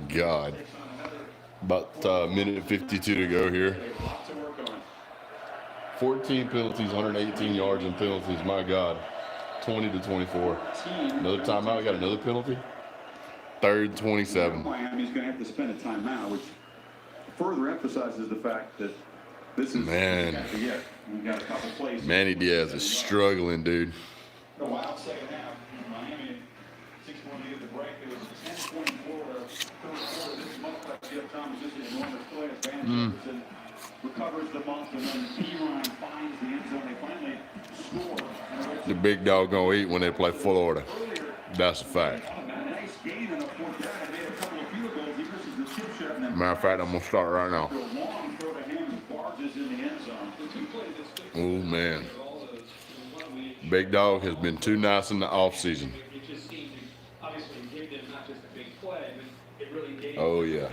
God. About minute 52 to go here. 14 penalties, 118 yards in penalties. My God. 20 to 24. Another timeout. We got another penalty. Third 27. Miami's going to have to spend a timeout, which further emphasizes the fact that this is Man. We've got a couple plays. Manny Diaz is struggling, dude. A wild second half. Miami 6-1 to get the break. It was a 10-point Florida third quarter. This is much like Jeff Thomas. This is enormous play advantage. Recovers the bump, and then P-Ryan finds the end zone. They finally score. The big dog gonna eat when they play Florida. That's a fact. Matter of fact, I'm gonna start right now. Oh man, Big Dog has been too nice in the off season. Oh yeah.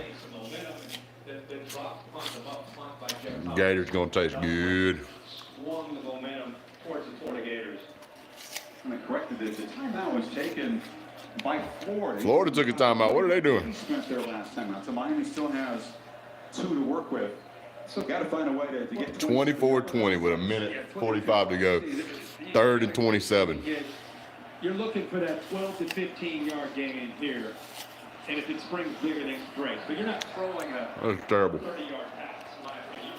Gators gonna taste good. Swung the momentum towards the Florida Gators. And I corrected this. The timeout was taken by Florida. Florida took a timeout. What are they doing? They spent their last timeout. So Miami still has 2 to work with. So got to find a way to get 24-20 with a minute 45 to go. Third and 27. You're looking for that 12 to 15 yard gain here. And if it springs bigger, then great. But you're not throwing a That's terrible. 30-yard pass.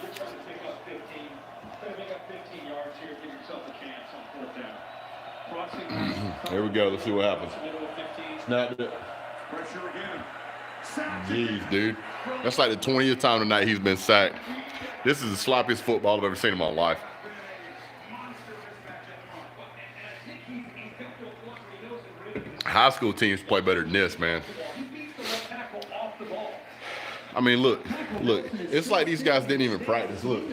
You're trying to pick up 15. Try to pick up 15 yards here. Give yourself a chance on 4th down. Crossing. Here we go. Let's see what happens. Middle of 15. Snapped it. Pressure again. Jeez, dude. That's like the 20th time tonight he's been sacked. This is the sloppiest football I've ever seen in my life. High school teams play better than this, man. I mean, look. It's like these guys didn't even practice. Look.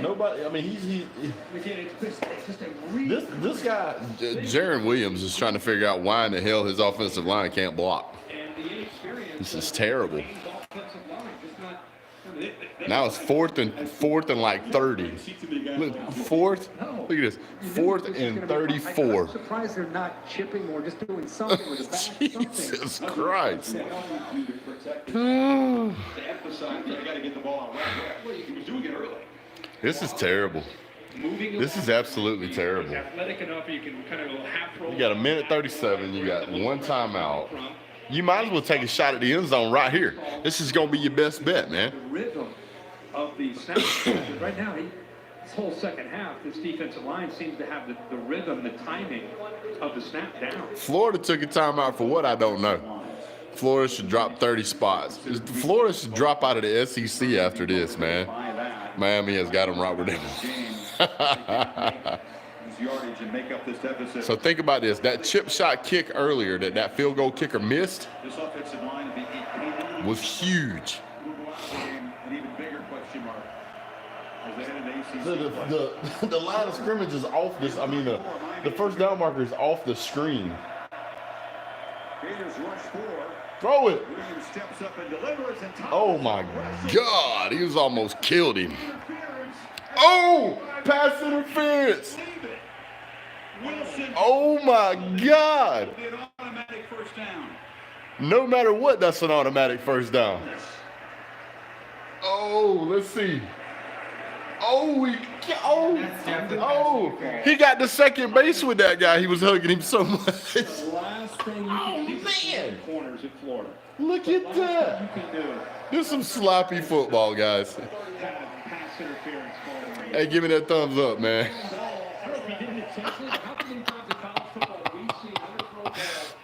Nobody, I mean, this guy, Jaron Williams, is trying to figure out why in the hell his offensive line can't block. This is terrible. Now it's fourth and like 30. Look, fourth. Look at this. 4th and 34. I'm surprised they're not chipping or just doing something with the back. Jesus Christ. This is terrible. This is absolutely terrible. Athletic enough, you can kind of go half roll. You got a minute 37. You got one timeout. You might as well take a shot at the end zone right here. This is going to be your best bet, man. The rhythm of the snap. Right now, this whole second half, this defensive line seems to have the rhythm, the timing of the snap down. Florida took a timeout for what? I don't know. Florida should drop 30 spots. Florida should drop out of the SEC after this, man. Miami has got them right where they So think about this. That chip shot kick earlier that field goal kicker missed was huge. The line of scrimmage is off this. I mean, the first down marker is off the screen. Throw it. Oh my God. He was almost killed him. Oh, pass interference. Oh my God. No matter what, that's an automatic first down. Oh, let's see. Oh, he got the second base with that guy. He was hugging him so much. Oh, man. Look at that. This is some sloppy football, guys. Hey, give me that thumbs up, man.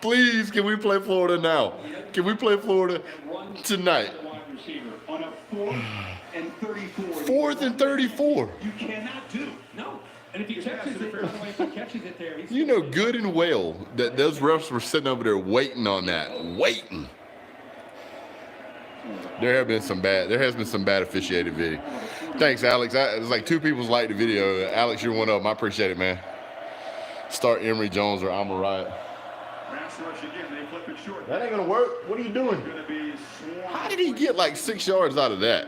Please, can we play Florida now? Can we play Florida tonight? 4th and 34. You cannot do. No. And if he catches it there, you know good and well that those refs were sitting over there waiting on that. Waiting. There has been some bad officiated video. Thanks, Alex. It's like 2 people's liked the video. Alex, you're one of them. I appreciate it, man. Start Emory Jones or I'm a riot. That ain't gonna work. What are you doing? How did he get like 6 yards out of that?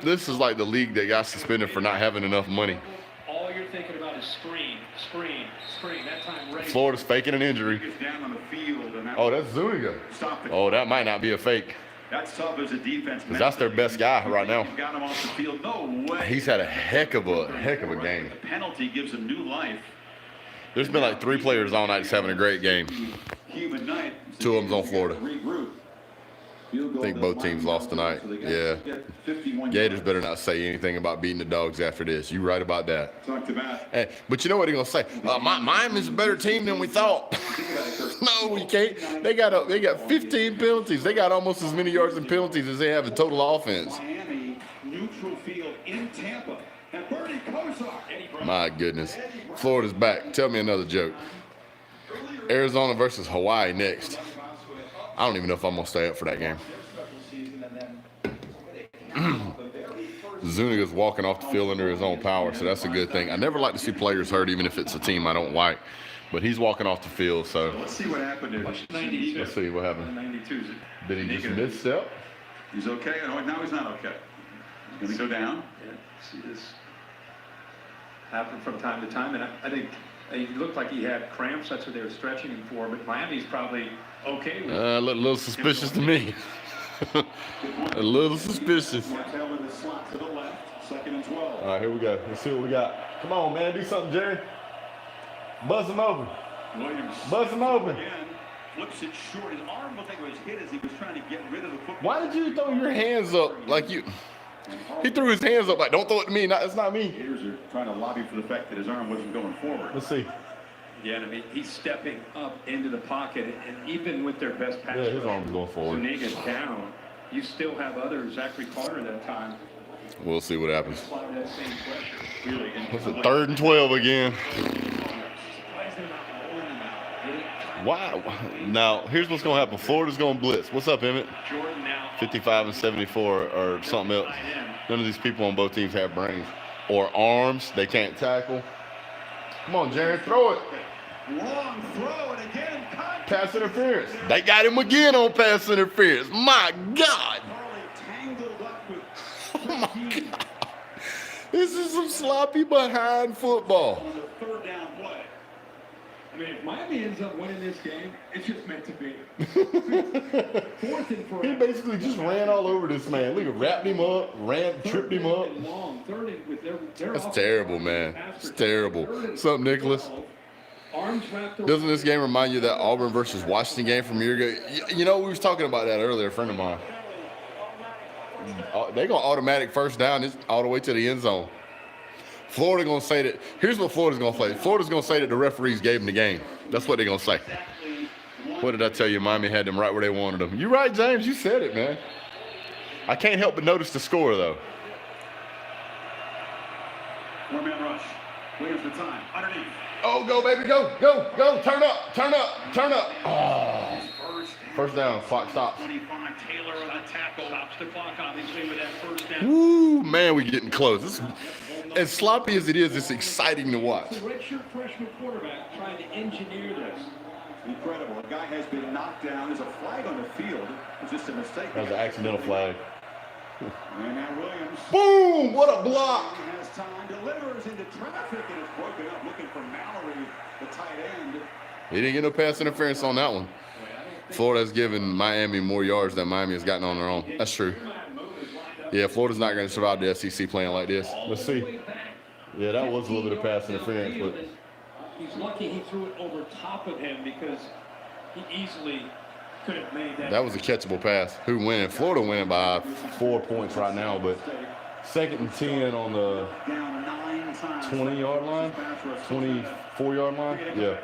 This is like the league that got suspended for not having enough money. All you're thinking about is screen. That time ready. Florida's faking an injury. Down on the field, and Oh, that's Zuniga. Stop the Oh, that might not be a fake. That's tough as a defense. Because that's their best guy right now. Got him off the field. No way. He's had a heck of a game. The penalty gives him new life. There's been like 3 players all night that's having a great game. Human night. 2 of them's on Florida. Regroup. I think both teams lost tonight. Yeah. Gators better not say anything about beating the Dogs after this. You right about that. Talk to Matt. Hey, but you know what they're gonna say? Miami's a better team than we thought. No, we can't. They got 15 penalties. They got almost as many yards and penalties as they have in total offense. Miami neutral field in Tampa. And Bernie Kosar. My goodness. Florida's back. Tell me another joke. Arizona versus Hawaii next. I don't even know if I'm going to stay up for that game. Zuniga's walking off the field under his own power, so that's a good thing. I never like to see players hurt, even if it's a team I don't like. But he's walking off the field, so. Let's see what happened there. Let's see what happened. 92. Did he just misstep? He's okay. No, now he's not okay. He's going to go down. Yeah, see this happen from time to time, and I think he looked like he had cramps. That's what they were stretching him for. But Miami's probably okay with it. A little suspicious to me. A little suspicious. Martell in the slot to the left. 2nd and 12. All right, here we go. Let's see what we got. Come on, man. Do something, Jerry. Buzz him open. Williams. Buzz him open. Again, flips it short. His arm looked like it was hit as he was trying to get rid of the football. Why did you throw your hands up like you? He threw his hands up like, don't throw it to me. It's not me. Gators are trying to lobby for the fact that his arm wasn't going forward. Let's see. Yeah, I mean, he's stepping up into the pocket, and even with their best pass, Yeah, his arm's going forward. Zuniga's down. You still have others. Zachary Carter that time. We'll see what happens. Apply that same pressure. Really. It's a 3rd and 12 again. Wow. Now, here's what's going to happen. Florida's going to blitz. What's up, Emmett? 55 and 74 or something else. None of these people on both teams have brains or arms. They can't tackle. Come on, Jared, throw it. Long throw, and again, Pass interference. They got him again on pass interference. My God. tangled up with Oh, my God. This is some sloppy behind football. on the 3rd down play. I mean, if Miami ends up winning this game, it's just meant to be. 4th and 4. He basically just ran all over this man. Look at wrapped him up, tripped him up. That's terrible, man. It's terrible. What's up, Nicholas? Doesn't this game remind you of that Auburn versus Washington game from a year ago? You know, we was talking about that earlier, a friend of mine. They're going to automatic first down all the way to the end zone. Florida going to say that. Here's what Florida's going to say. Florida's going to say that the referees gave them the game. That's what they're going to say. What did I tell you? Miami had them right where they wanted them. You're right, James. You said it, man. I can't help but notice the score, though. 4-man rush. Williams the time. Underneath. Oh, go, baby, go, go, go. Turn up, turn up, turn up. Oh. First down, clock stops. 25, Taylor on a tackle. Stops the clock, obviously, with that first down. Woo, man, we getting close. As sloppy as it is, it's exciting to watch. The redshirt freshman quarterback trying to engineer this. Incredible. A guy has been knocked down. There's a flag on the field. It's just a mistake. That was an accidental flag. And now Williams. Boom, what a block. Has time, delivers into traffic, and it's broken up looking for Mallory, the tight end. He didn't get no pass interference on that one. Florida's given Miami more yards than Miami has gotten on their own. That's true. Yeah, Florida's not going to survive the SEC playing like this. Let's see. Yeah, that was a little bit of pass interference, but He's lucky he threw it over top of him because he easily could have made that. that was a catchable pass. Who winning? Florida winning by 4 points right now, but 2nd and 10 on the Down 9 times. 20-yard line, 24-yard line. Yeah,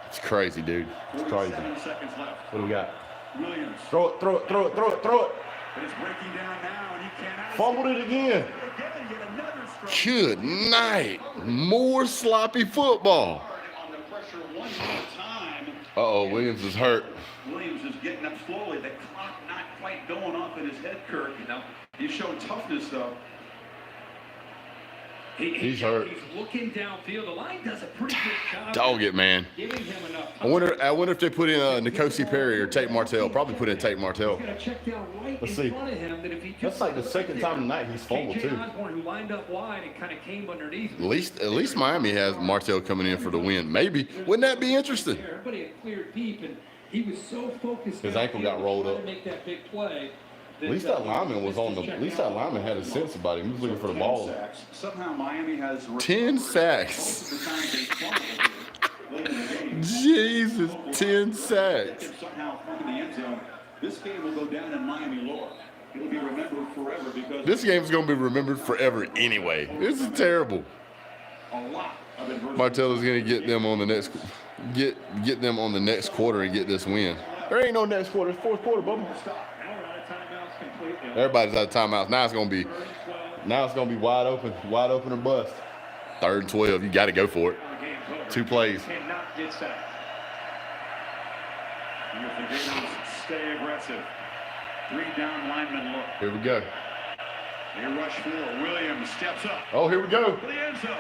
it's crazy, dude. It's crazy. 47 seconds left. What do we got? Williams. Throw it, throw it, throw it, throw it, throw it. But it's breaking down now, and he cannot. Fumbled it again. Again, yet another strike. Good night. More sloppy football. On the pressure one more time. Uh-oh, Williams is hurt. Williams is getting up slowly. The clock not quite going off in his head, Kirk. You know, he's showing toughness, though. He's hurt. He's looking downfield. The line does a pretty good job. Dog it, man. Giving him enough I wonder if they put in Nikosi Perry or Tate Martell. Probably put in Tate Martell. He's got to check down right Let's in see. front of him. That if he That's like the second time tonight he's fumbled, KJ too. Osborne, who lined up wide and kind of came underneath. At least Miami has Martell coming in for the win. Maybe. Wouldn't that be interesting? Everybody had cleared deep, and He was so focused. His ankle got rolled up. To make that big play. At least that lineman was on the. At least that lineman had a sense about him. He was looking for the ball. Somehow Miami has 10 sacks. Jesus, 10 sacks. Somehow in the end zone. This game will go down in Miami lore. It'll be remembered forever because This game's gonna be remembered forever anyway. This is terrible. a lot of adversity. Martella's gonna get them on the next, get them on the next quarter and get this win. There ain't no next quarter. It's fourth quarter, Bubba. Everybody's out of timeouts. Now it's gonna be wide open or bust. 3rd and 12. You got to go for it. 2 plays. Cannot get sacked. And if the Gators stay aggressive, 3 down linemen look. Here we go. They rush 4. Williams steps up Oh, here we go. to the end zone.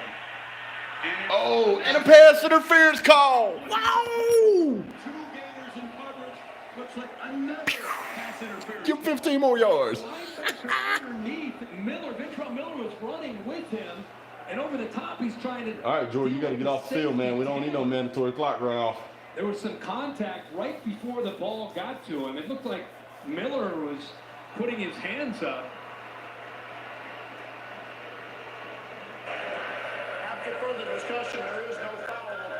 And Oh, and a pass interference call. Wow! 2 Gators in coverage. Looks like another pass interference. Give him 15 more yards. Linebacker underneath Miller. Ventrell Miller was running with him, and over the top he's trying to. All right, Jordan, you got to get off the field, man. We don't need no mandatory clock run off. There was some contact right before the ball got to him. It looked like Miller was putting his hands up. After further discussion, there is no foul on the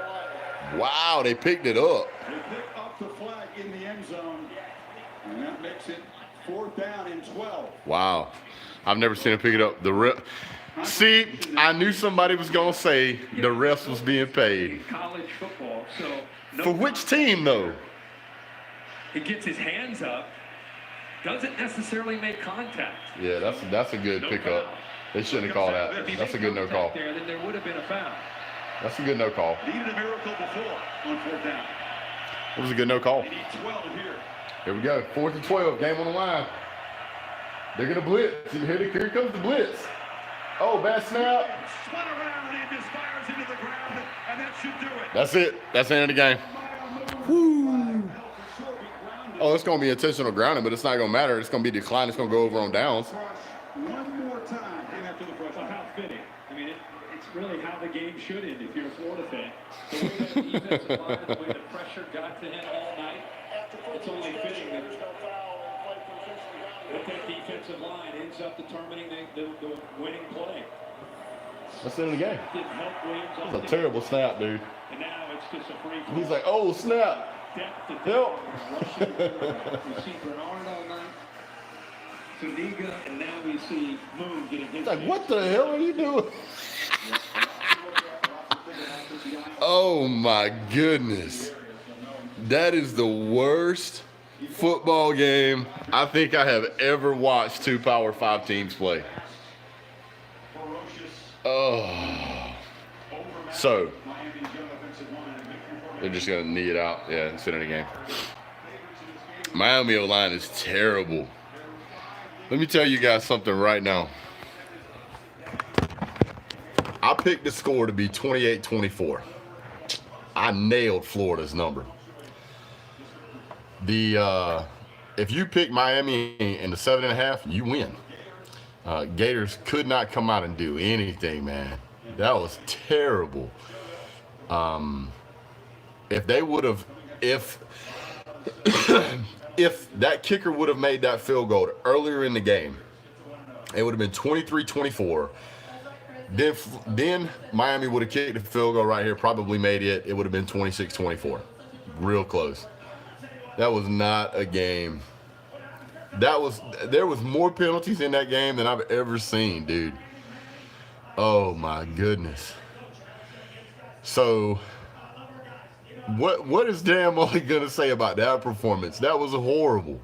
play. Wow, they picked it up. They pick up the flag in the end zone, and that makes it 4th down and 12. Wow. I've never seen him pick it up. See, I knew somebody was going to say the refs was being paid. In college football, so no For which team, though? he gets his hands up, doesn't necessarily make contact. Yeah, that's a good pickup. They shouldn't have called that. If he That's a made good no call. contact there, then there would have been a foul. That's a good no call. Needed a miracle before on 4th down. It was a good no call. They need 12 here. Here we go. 4th and 12. Game on the line. They're going to blitz. Here comes the blitz. Oh, bad snap. Spun around and just fires into the ground, and that should do it. That's it. That's the end of the game. Woo. Oh, it's going to be intentional grounding, but it's not going to matter. It's going to be declined. It's going to go over on downs. One more time in after the first. Well, how fitting. I mean, it's really how the game should end if you're a Florida fan. The way that defensive line, the way the pressure got to him all night, it's only fitting that that defensive line ends up determining the winning play. That's the end of the game. Didn't help Williams on That's a the- terrible snap, dude. And now it's just a free throw. He's like, oh, snap. Depth to depth. Help. Rushing forward. We see Bernard all night. Zuniga, and now we see Moon getting his. He's like, what the hell are you doing? Oh, my goodness. That is the worst football game I think I have ever watched 2 Power 5 teams play. Oh. So, they're just going to knee it out. Yeah, and sit in the game. Miami O-line is terrible. Let me tell you guys something right now. I picked the score to be 28-24. I nailed Florida's number. If you pick Miami in the 7.5, you win. Gators could not come out and do anything, man. That was terrible. If they would have, if that kicker would have made that field goal earlier in the game, it would have been 23-24. Then Miami would have kicked the field goal right here, probably made it. It would have been 26-24. Real close. That was not a game. There was more penalties in that game than I've ever seen, dude. Oh my goodness. So what is Dan Mully gonna say about that performance? That was horrible.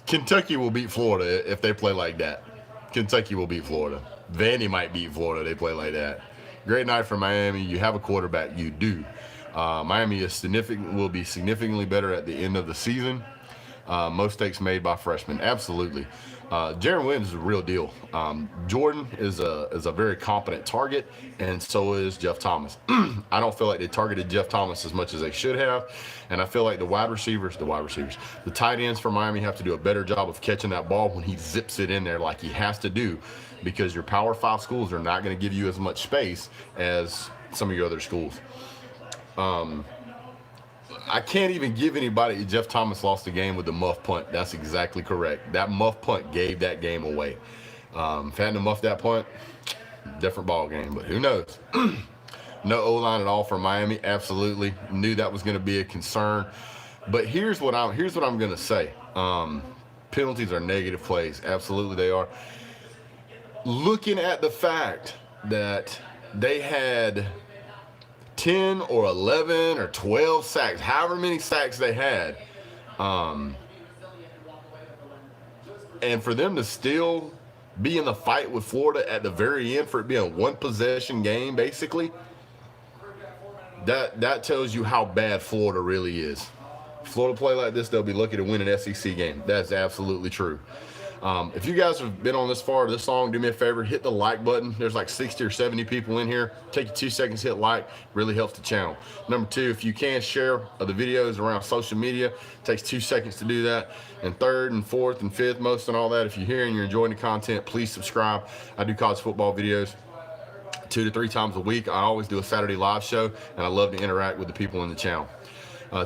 Kentucky will beat Florida if they play like that. Kentucky will beat Florida. Vandy might beat Florida if they play like that. Great night for Miami. You have a quarterback. You do. Miami will be significantly better at the end of the season. Most mistakes made by freshmen. Absolutely. Jaron Williams is a real deal. Jordan is a very competent target, and so is Jeff Thomas. I don't feel like they targeted Jeff Thomas as much as they should have, and I feel like the tight ends for Miami have to do a better job of catching that ball when he zips it in there like he has to do, because your Power 5 schools are not going to give you as much space as some of your other schools. I can't even give anybody. Jeff Thomas lost the game with the muff punt. That's exactly correct. That muff punt gave that game away. If hadn't muffed that punt, different ball game. But who knows? No O-line at all for Miami. Absolutely knew that was going to be a concern. But here's what I'm going to say. Penalties are negative plays. Absolutely they are. Looking at the fact that they had 10 or 11 or 12 sacks, however many sacks they had, and for them to still be in the fight with Florida at the very end, for it being a one-possession game, basically, that tells you how bad Florida really is. If Florida play like this, they'll be lucky to win an SEC game. That's absolutely true. If you guys have been on this far, this long, do me a favor, hit the like button. There's like 60 or 70 people in here. Take you 2 seconds, hit like. Really helps the channel. Number 2, if you can share the videos around social media, takes 2 seconds to do that. And 3rd and 4th and 5th, most and all that, if you're here and you're enjoying the content, please subscribe. I do college football videos 2 to 3 times a week. I always do a Saturday live show, and I love to interact with the people in the channel.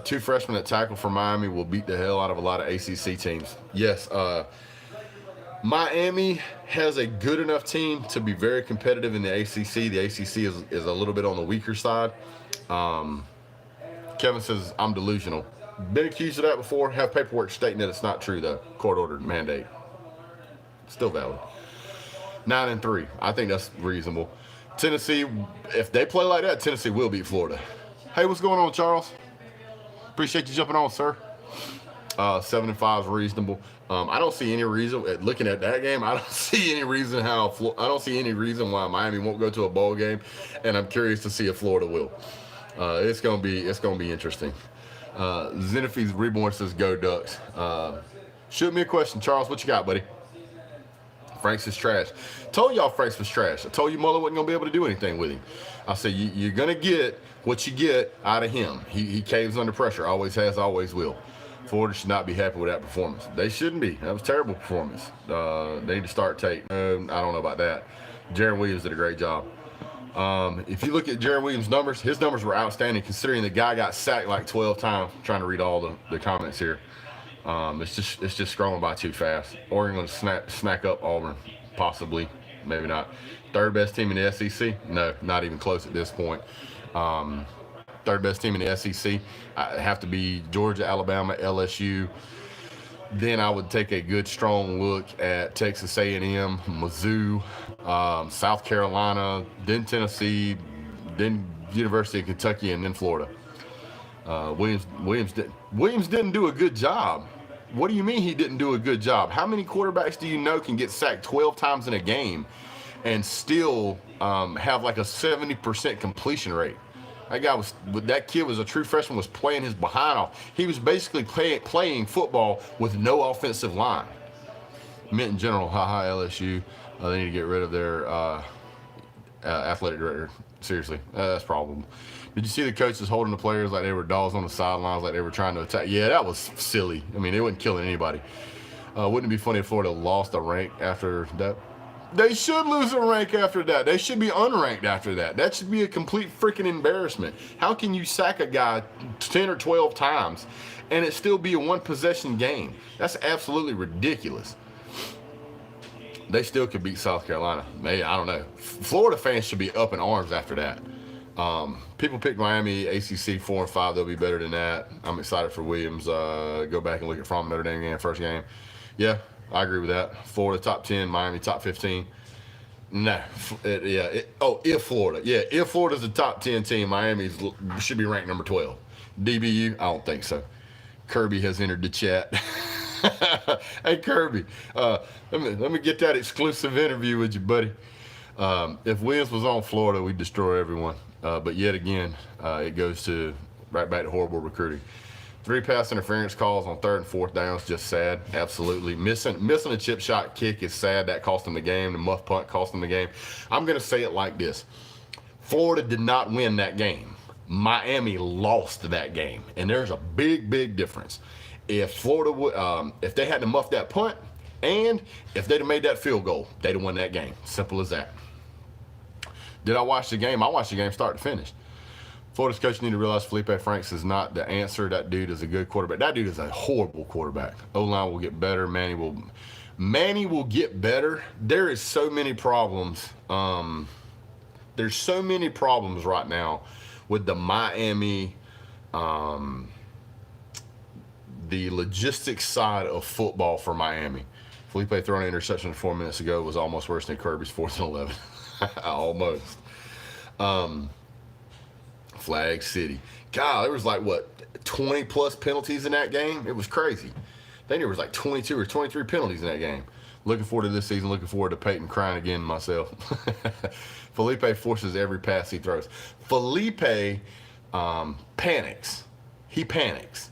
2 freshmen at tackle for Miami will beat the hell out of a lot of ACC teams. Yes, Miami has a good enough team to be very competitive in the ACC. The ACC is a little bit on the weaker side. Kevin says, I'm delusional. Been accused of that before. Have paperwork stating that it's not true, though. Court-ordered mandate. Still valid. 9-3. I think that's reasonable. Tennessee, if they play like that, Tennessee will beat Florida. Hey, what's going on, Charles? Appreciate you jumping on, sir. 7-5 is reasonable. I don't see any reason, looking at that game, I don't see any reason why Miami won't go to a bowl game, and I'm curious to see if Florida will. It's gonna be interesting. Xenophy's Reborn says, "Go Ducks." Shoot me a question, Charles. What you got, buddy? Franks is trash. Told y'all Franks was trash. I told you Muller wasn't gonna be able to do anything with him. I said you're gonna get what you get out of him. He caves under pressure. Always has, always will. Florida should not be happy with that performance. They shouldn't be. That was a terrible performance. They need to start Tate. I don't know about that. Jaron Williams did a great job. If you look at Jaron Williams' numbers, his numbers were outstanding considering the guy got sacked like 12 times. I'm trying to read all the comments here. It's just scrolling by too fast. Oregon going to snack up Auburn, possibly, maybe not. 3rd best team in the SEC? No, not even close at this point. 3rd best team in the SEC. I have to be Georgia, Alabama, LSU. Then I would take a good, strong look at Texas A&M, Mizzou, South Carolina, then Tennessee, then University of Kentucky, and then Florida. Williams didn't do a good job. What do you mean he didn't do a good job? How many quarterbacks do you know can get sacked 12 times in a game and still have like a 70% completion rate? That kid was a true freshman, was playing his behind off. He was basically playing football with no offensive line. Mint in general, haha, LSU. They need to get rid of their athletic director. Seriously, that's a problem. Did you see the coaches holding the players like they were dogs on the sidelines, like they were trying to attack? Yeah, that was silly. I mean, they wasn't killing anybody. Wouldn't it be funny if Florida lost a rank after that? They should lose a rank after that. They should be unranked after that. That should be a complete freaking embarrassment. How can you sack a guy 10 or 12 times and it still be a one-possession game? That's absolutely ridiculous. They still could beat South Carolina. Maybe, I don't know. Florida fans should be up in arms after that. People pick Miami, ACC 4-5. They'll be better than that. I'm excited for Williams. Go back and look at from Notre Dame game, first game. Yeah, I agree with that. Florida top 10, Miami top 15. No, if Florida. Yeah, if Florida's a top 10 team, Miami should be ranked number 12. DBU, I don't think so. Kirby has entered the chat. Hey, Kirby, let me get that exclusive interview with you, buddy. If Williams was on Florida, we'd destroy everyone. But yet again, it goes right back to horrible recruiting. 3 pass interference calls on 3rd and 4th downs, just sad. Absolutely. Missing a chip shot kick is sad. That cost them the game. The muff punt cost them the game. I'm going to say it like this. Florida did not win that game. Miami lost that game. And there's a big, big difference. If Florida would, if they hadn't muffed that punt, and if they'd have made that field goal, they'd have won that game. Simple as that. Did I watch the game? I watched the game start to finish. Florida's coach need to realize Felipe Franks is not the answer. That dude is a good quarterback. That dude is a horrible quarterback. O-line will get better. Manny will get better. There is so many problems. There's so many problems right now with the Miami, the logistics side of football for Miami. Felipe throwing an interception 4 minutes ago was almost worse than Kirby's 4th and 11. Almost. Flag City. God, there was like, what, 20 plus penalties in that game? It was crazy. I think there was like 22 or 23 penalties in that game. Looking forward to this season. Looking forward to Peyton crying again myself. Felipe forces every pass he throws. Felipe panics. He panics.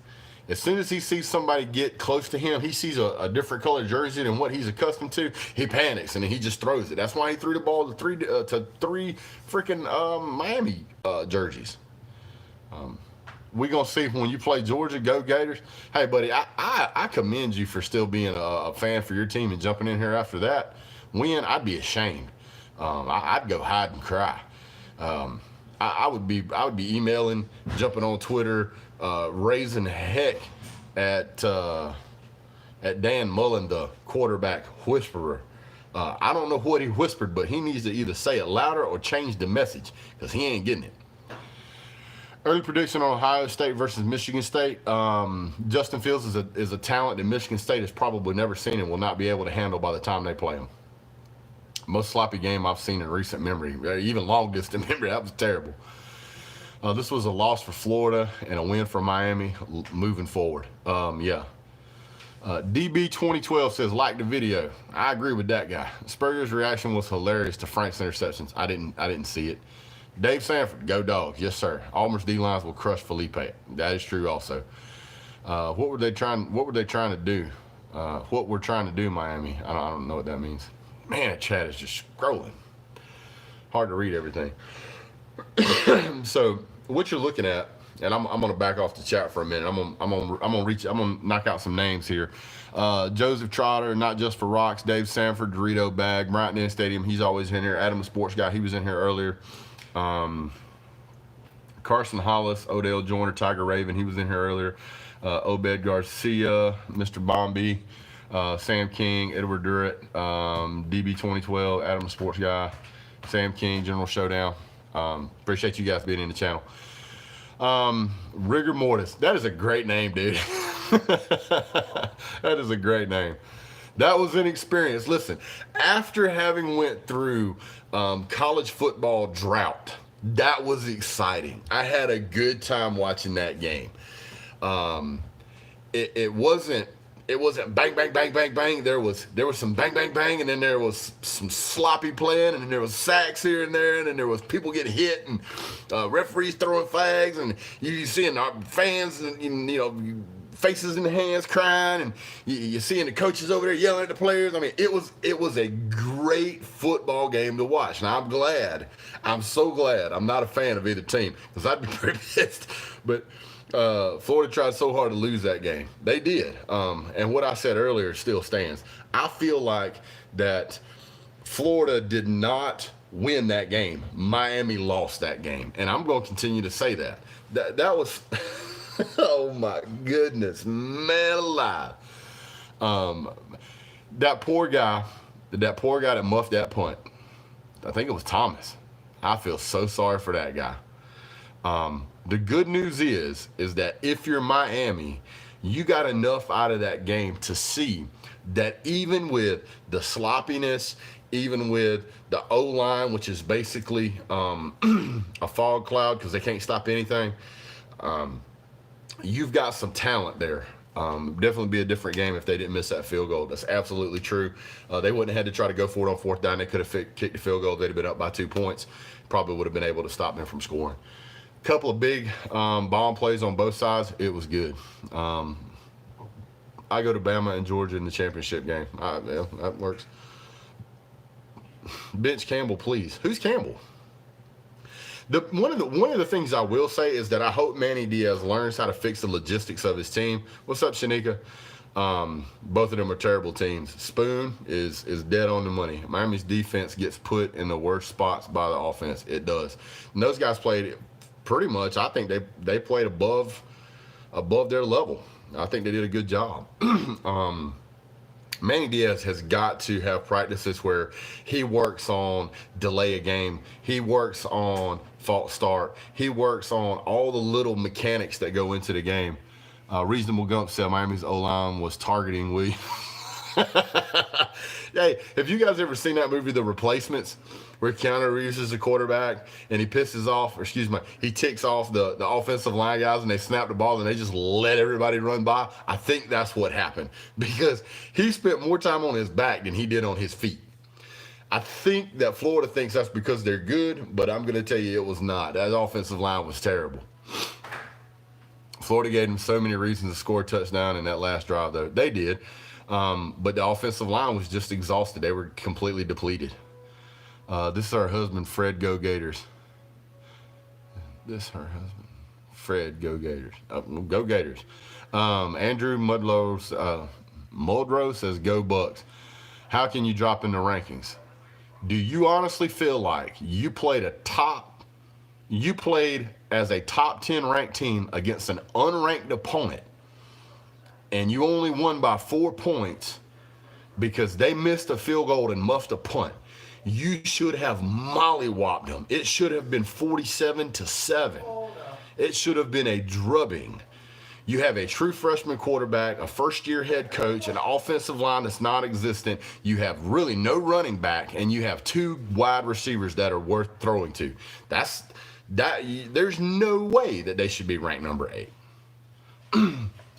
As soon as he sees somebody get close to him, he sees a different color jersey than what he's accustomed to, he panics, and then he just throws it. That's why he threw the ball to three freaking Miami jerseys. We're going to see when you play Georgia, go Gators. Hey, buddy, I commend you for still being a fan for your team and jumping in here after that win. I'd be ashamed. I'd go hide and cry. I would be emailing, jumping on Twitter, raising heck at Dan Mullen, the quarterback whisperer. I don't know what he whispered, but he needs to either say it louder or change the message because he ain't getting it. Early prediction on Ohio State versus Michigan State. Justin Fields is a talent that Michigan State has probably never seen and will not be able to handle by the time they play him. Most sloppy game I've seen in recent memory, even longest in memory. That was terrible. This was a loss for Florida and a win for Miami moving forward. DB 2012 says, like the video. I agree with that guy. Spurrier's reaction was hilarious to Frank's interceptions. I didn't see it. Dave Sanford, go Dogs. Yes, sir. Auburn's D-lines will crush Felipe. That is true also. What were they trying to do? What we're trying to do, Miami. I don't know what that means. Man, that chat is just scrolling. Hard to read everything. So what you're looking at, and I'm gonna back off the chat for a minute. I'm gonna knock out some names here. Joseph Trotter, Not Just for Rocks, Dave Sanford, Dorito Bag, Bryant Denny Stadium, he's always in here. Adam the Sports Guy, he was in here earlier. Carson Hollis, Odell Joyner, Tiger Raven, he was in here earlier. Obed Garcia, Mr. Bombi, Sam King, Edward Durrett, DB 2012, Adam the Sports Guy, Sam King, General Showdown. Appreciate you guys being in the channel. Rigor Mortis. That is a great name, dude. That is a great name. That was an experience. Listen, after having went through college football drought, that was exciting. I had a good time watching that game. It wasn't bang, bang, bang, bang, bang. There was some bang, bang, bang, and then there was some sloppy playing, and then there was sacks here and there, and then there was people getting hit, and referees throwing flags, and you seeing our fans, and faces in the hands crying, and you're seeing the coaches over there yelling at the players. I mean, it was a great football game to watch, and I'm so glad I'm not a fan of either team, because I'd be pretty pissed. But Florida tried so hard to lose that game. They did. And what I said earlier still stands. I feel like that Florida did not win that game. Miami lost that game. And I'm going to continue to say that. That was, oh my goodness, man alive. That poor guy that muffed that punt, I think it was Thomas. I feel so sorry for that guy. The good news is that if you're Miami, you got enough out of that game to see that even with the sloppiness, even with the O-line, which is basically a fog cloud because they can't stop anything, you've got some talent there. Definitely be a different game if they didn't miss that field goal. That's absolutely true. They wouldn't have had to try to go for it on 4th down. They could have kicked the field goal. They'd have been up by 2 points. Probably would have been able to stop them from scoring. Couple of big bomb plays on both sides. It was good. I go to Bama and Georgia in the championship game. Yeah, that works. Bench Campbell, please. Who's Campbell? One of the things I will say is that I hope Manny Diaz learns how to fix the logistics of his team. What's up, Shanika? Both of them are terrible teams. Spoon is dead on the money. Miami's defense gets put in the worst spots by the offense. It does. And those guys played pretty much, I think they played above their level. I think they did a good job. Manny Diaz has got to have practices where he works on delay a game. He works on false start. He works on all the little mechanics that go into the game. Reasonable Gump said Miami's O-line was targeting Williams. Hey, have you guys ever seen that movie, The Replacements, where Keanu Reeves is the quarterback and he pisses off, or excuse me, he ticks off the offensive line guys and they snap the ball and they just let everybody run by? I think that's what happened, because he spent more time on his back than he did on his feet. I think that Florida thinks that's because they're good, but I'm going to tell you it was not. That offensive line was terrible. Florida gave them so many reasons to score a touchdown in that last drive, though. They did. But the offensive line was just exhausted. They were completely depleted. This is her husband, Fred, go Gators. This is her husband, Fred, go Gators. Go Gators. Andrew Mudlow says, go Bucks. How can you drop in the rankings? Do you honestly feel like you played as a top 10 ranked team against an unranked opponent and you only won by 4 points because they missed a field goal and muffed a punt? You should have mollywopped them. It should have been 47-7. It should have been a drubbing. You have a true freshman quarterback, a first-year head coach, an offensive line that's non-existent. You have really no running back, and you have 2 wide receivers that are worth throwing to. There's no way that they should be ranked number 8.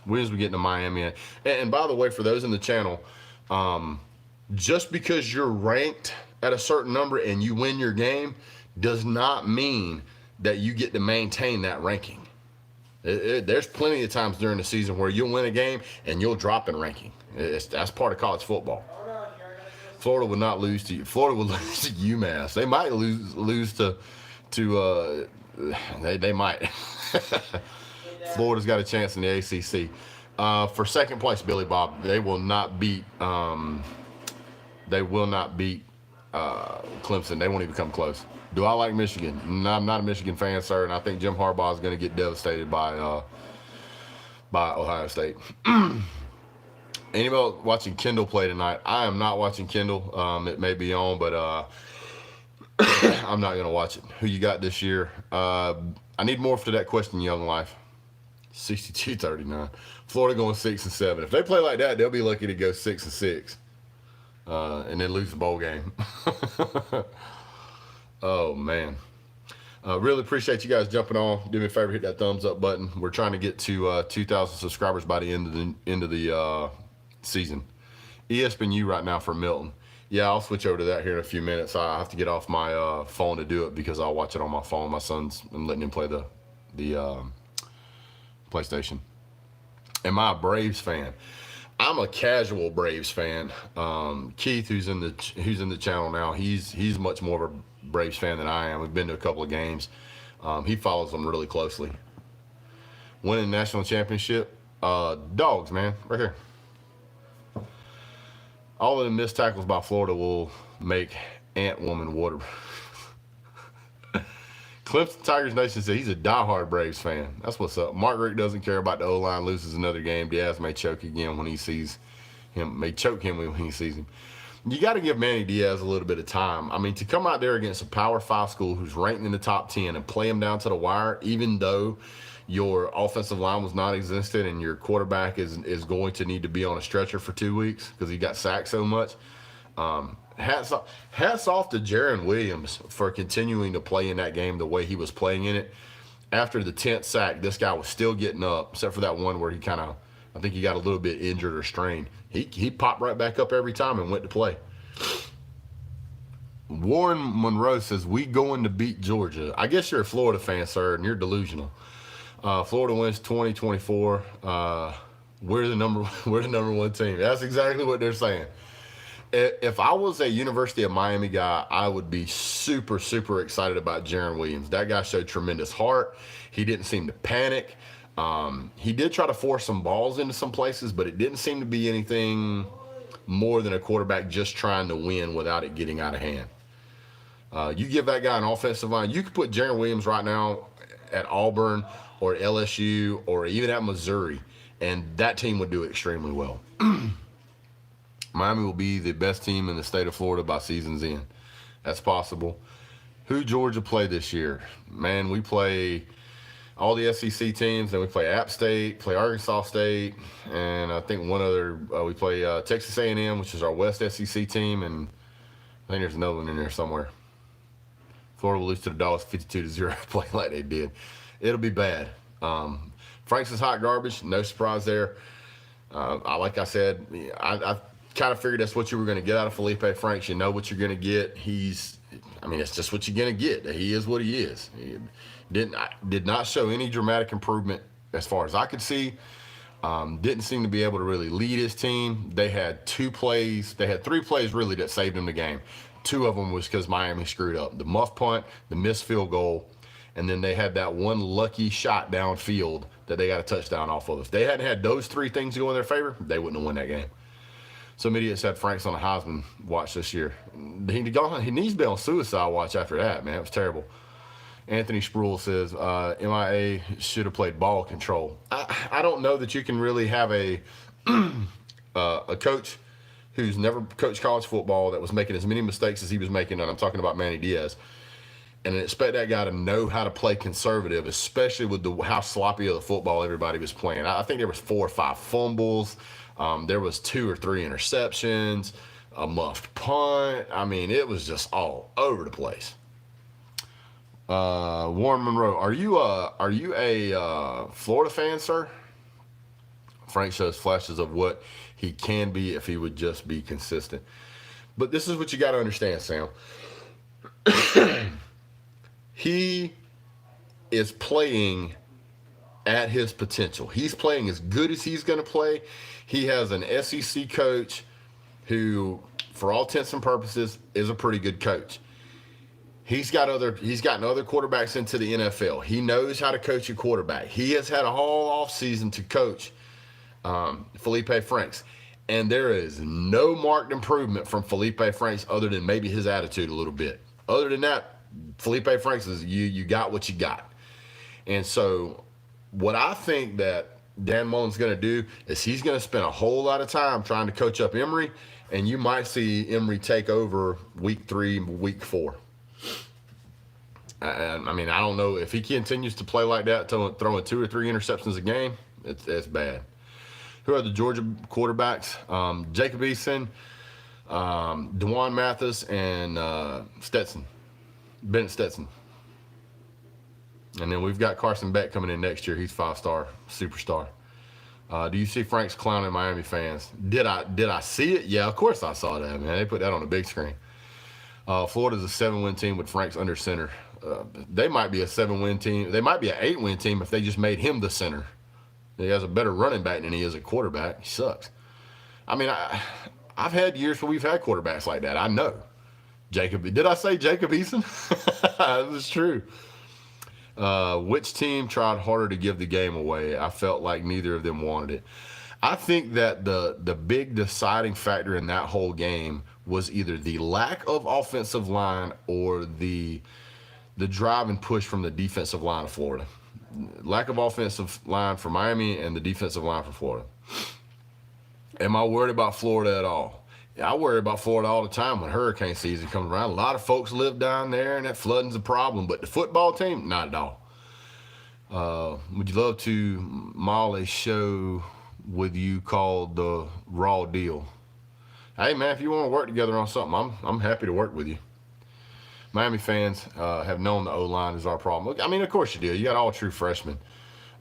When as we get to Miami. And by the way, for those in the channel, just because you're ranked at a certain number and you win your game does not mean that you get to maintain that ranking. There's plenty of times during the season where you'll win a game and you'll drop in ranking. That's part of college football. Florida would not lose to you. Florida would lose to UMass. They might lose to they might. Florida's got a chance in the ACC. For second place, Billy Bob, they will not beat Clemson. They won't even come close. Do I like Michigan? No, I'm not a Michigan fan, sir, and I think Jim Harbaugh is going to get devastated by Ohio State. Anybody watching Kendall play tonight? I am not watching Kendall. It may be on, but I'm not going to watch it. Who you got this year? I need more for that question, Young Life. 62-39. Florida going 6-7. If they play like that, they'll be lucky to go 6-6, and then lose the bowl game. Oh man, really appreciate you guys jumping on. Do me a favor, hit that thumbs up button. We're trying to get to 2,000 subscribers by the end of the season. ESPNU right now for Milton. Yeah, I'll switch over to that here in a few minutes. I have to get off my phone to do it because I'll watch it on my phone. I'm letting him play the PlayStation. Am I a Braves fan? I'm a casual Braves fan. Keith, who's in the channel now, he's much more of a Braves fan than I am. We've been to a couple of games. He follows them really closely. Winning national championship, dogs, man, right here. All of the missed tackles by Florida will make Ant Woman water. Clemson Tigers Nation said he's a diehard Braves fan. That's what's up. Mark Rick doesn't care about the O-line, loses another game. Diaz may choke again when he sees him, may choke him when he sees him. You got to give Manny Diaz a little bit of time. I mean, to come out there against a Power 5 school who's ranked in the top 10 and play him down to the wire, even though your offensive line was non-existent and your quarterback is going to need to be on a stretcher for 2 weeks because he got sacked so much. Hats off to Jarren Williams for continuing to play in that game the way he was playing in it. After the 10th sack, this guy was still getting up, except for that one where he kind of, I think he got a little bit injured or strained. He popped right back up every time and went to play. Warren Monroe says, we going to beat Georgia. I guess you're a Florida fan, sir, and you're delusional. Florida wins 20-24. We're the number 1 team. That's exactly what they're saying. If I was a University of Miami guy, I would be super, super excited about Jarren Williams. That guy showed tremendous heart. He didn't seem to panic. He did try to force some balls into some places, but it didn't seem to be anything more than a quarterback just trying to win without it getting out of hand. You give that guy an offensive line. You could put Jarren Williams right now at Auburn or LSU or even at Missouri, and that team would do extremely well. Miami will be the best team in the state of Florida by season's end. That's possible. Who Georgia play this year? Man, we play all the SEC teams, then we play App State, play Arkansas State, and I think one other, we play Texas A&M, which is our West SEC team, and I think there's another one in there somewhere. Florida will lose to the Dogs 52-0, play like they did. It'll be bad. Franks is hot garbage, no surprise there. Like I said, I kind of figured that's what you were going to get out of Felipe Franks. You know what you're going to get. It's just what you're going to get. He is what he is. He did not show any dramatic improvement as far as I could see. Didn't seem to be able to really lead his team. They had 3 plays really that saved him the game. 2 of them was because Miami screwed up. The muff punt, the missed field goal, and then they had that one lucky shot downfield that they got a touchdown off of. If they hadn't had those 3 things go in their favor, they wouldn't have won that game. Some idiots had Franks on a Heisman watch this year. He needs to be on suicide watch after that, man. It was terrible. Anthony Spruill says, MIA should have played ball control. I don't know that you can really have a coach who's never coached college football that was making as many mistakes as he was making, and I'm talking about Manny Diaz, and expect that guy to know how to play conservative, especially with how sloppy of the football everybody was playing. I think there was 4 or 5 fumbles. There was 2 or 3 interceptions, a muffed punt. It was just all over the place. Warren Monroe, are you a Florida fan, sir? Frank shows flashes of what he can be if he would just be consistent. But this is what you got to understand, Sam. He is playing at his potential. He's playing as good as he's going to play. He has an SEC coach who, for all intents and purposes, is a pretty good coach. He's gotten other quarterbacks into the NFL. He knows how to coach a quarterback. He has had a whole offseason to coach Felipe Franks. And there is no marked improvement from Felipe Franks other than maybe his attitude a little bit. Other than that, Felipe Franks is you got what you got. And so what I think that Dan Mullen's going to do is he's going to spend a whole lot of time trying to coach up Emory, and you might see Emory take over week 3, week 4. I don't know if he continues to play like that, throwing 2 or 3 interceptions a game. It's bad. Who are the Georgia quarterbacks? Jacob Eason, DeJuan Mathis, and Bennett Stetson. And then we've got Carson Beck coming in next year. He's 5-star superstar. Do you see Frank's clowning Miami fans? Did I see it? Yeah, of course I saw that, man. They put that on the big screen. Florida's a 7-win team with Franks under center. They might be a 7-win team. They might be an 8-win team if they just made him the center. He has a better running back than he is a quarterback. He sucks. I've had years where we've had quarterbacks like that. I know. Did I say Jacob Eason? That was true. Which team tried harder to give the game away? I felt like neither of them wanted it. I think that the big deciding factor in that whole game was either the lack of offensive line or the drive and push from the defensive line of Florida. Lack of offensive line for Miami and the defensive line for Florida. Am I worried about Florida at all? Yeah, I worry about Florida all the time when hurricane season comes around. A lot of folks live down there, and that flooding's a problem. But the football team, not at all. Would you love to model a show with you called The Raw Deal? Hey, man, if you want to work together on something, I'm happy to work with you. Miami fans have known the O-line is our problem. Of course you do. You got all true freshmen.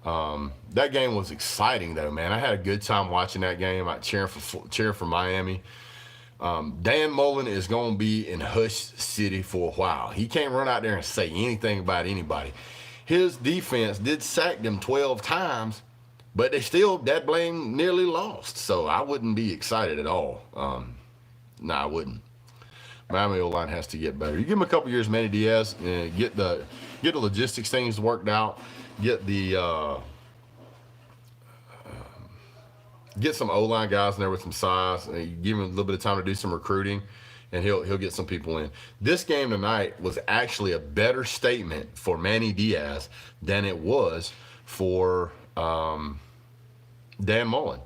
That game was exciting, though, man. I had a good time watching that game. I cheering for Miami. Dan Mullen is going to be in Hush City for a while. He can't run out there and say anything about anybody. His defense did sack them 12 times, but that blame nearly lost. So I wouldn't be excited at all. No, I wouldn't. Miami O-line has to get better. You give him a couple years, Manny Diaz, and get the logistics things worked out, get some O-line guys in there with some size, and you give him a little bit of time to do some recruiting, and he'll get some people in. This game tonight was actually a better statement for Manny Diaz than it was for Dan Mullen.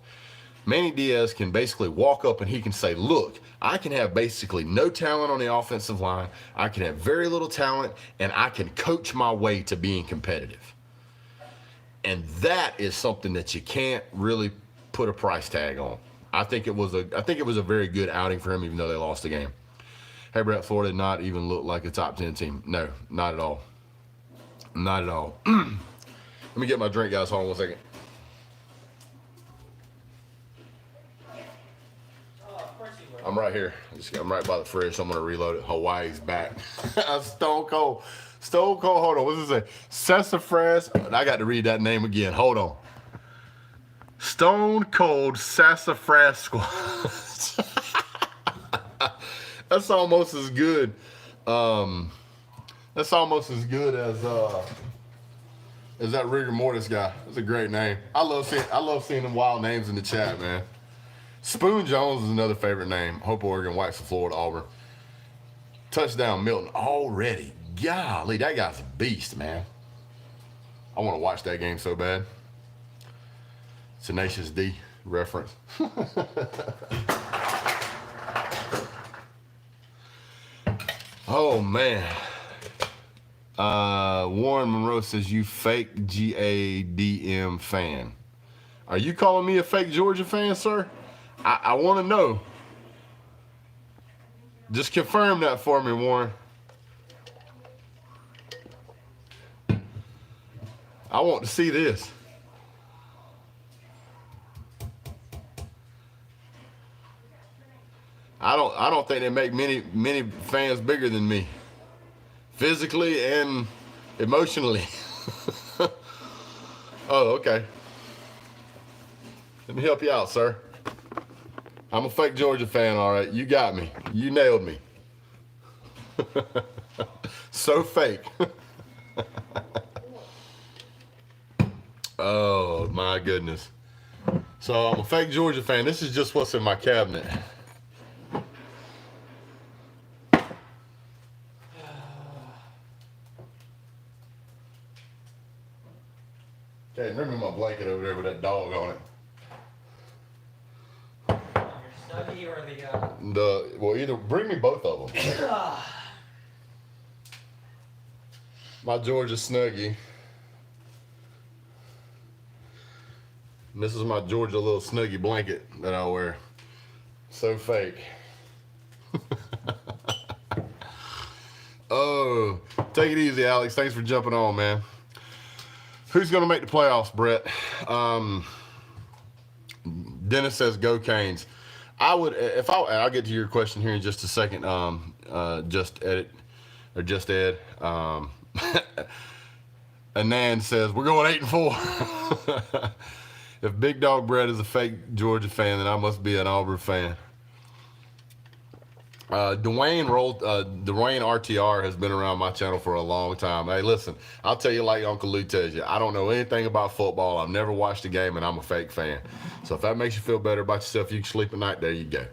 Manny Diaz can basically walk up and he can say, look, I can have basically no talent on the offensive line. I can have very little talent, and I can coach my way to being competitive. And that is something that you can't really put a price tag on. I think it was a very good outing for him, even though they lost the game. Hey, Brett, Florida did not even look like a top 10 team. No, not at all. Not at all. Let me get my drink, guys. Hold on 1 second. I'm right here. I'm right by the fridge, so I'm going to reload it. Hawaii's back. Stone Cold. Stone Cold, hold on. What does it say? Sassafras. I got to read that name again. Hold on. Stone Cold Sassafras Squad. That's almost as good. That's almost as good as that rigor mortis guy. That's a great name. I love seeing them wild names in the chat, man. Spoon Jones is another favorite name. Hope Oregon, Wax of Florida, Auburn. Touchdown Milton already. Golly, that guy's a beast, man. I want to watch that game so bad. Tenacious D reference. Oh, man. Warren Monroe says, you fake GADM fan. Are you calling me a fake Georgia fan, sir? I want to know. Just confirm that for me, Warren. I want to see this. I don't think they make many fans bigger than me, physically and emotionally. Oh, okay. Let me help you out, sir. I'm a fake Georgia fan, all right. You got me. You nailed me. So fake. Oh, my goodness. So I'm a fake Georgia fan. This is just what's in my cabinet. Okay, bring me my blanket over there with that dog on it. Snuggie or Well, either bring me both of them. My Georgia Snuggie. And this is my Georgia little Snuggie blanket that I wear. So fake. Oh, take it easy, Alex. Thanks for jumping on, man. Who's going to make the playoffs, Brett? Dennis says go Canes. I'll get to your question here in just a second. Just Ed. Anand says we're going 8-4. If Big Dog Brett is a fake Georgia fan, then I must be an Auburn fan. Dwayne RTR has been around my channel for a long time. Hey, listen, I'll tell you like Uncle Lou tells you. I don't know anything about football. I've never watched a game, and I'm a fake fan. So if that makes you feel better about yourself, you can sleep at night. There you go.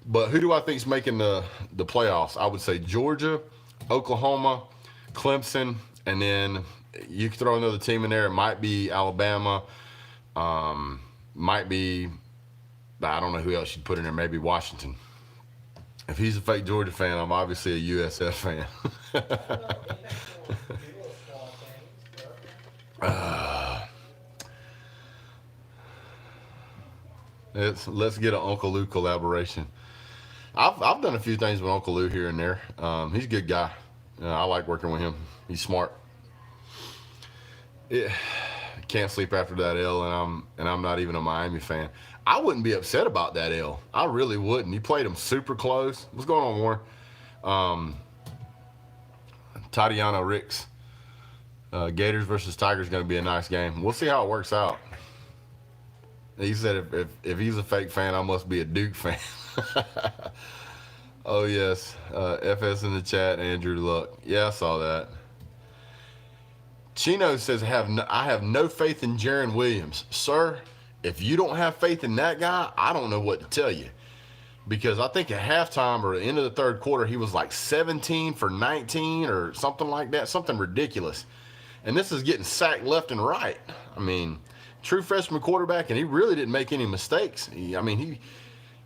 But who do I think is making the playoffs? I would say Georgia, Oklahoma, Clemson, and then you can throw another team in there. It might be Alabama, might be, I don't know who else you'd put in there, maybe Washington. If he's a fake Georgia fan, I'm obviously a USF fan. Let's get an Uncle Lou collaboration. I've done a few things with Uncle Lou here and there. He's a good guy. I like working with him. He's smart. Can't sleep after that L, and I'm not even a Miami fan. I wouldn't be upset about that L. I really wouldn't. You played them super close. What's going on, Warren? Tatiana Ricks. Gators versus Tigers is going to be a nice game. We'll see how it works out. He said if he's a fake fan, I must be a Duke fan. Oh, yes. FS in the chat, Andrew Luck. Yeah, I saw that. Chino says, I have no faith in Jaron Williams. Sir, if you don't have faith in that guy, I don't know what to tell you. because I think at halftime or the end of the third quarter, he was like 17 for 19 or something like that, something ridiculous. And this is getting sacked left and right. I mean, true freshman quarterback, and he really didn't make any mistakes. He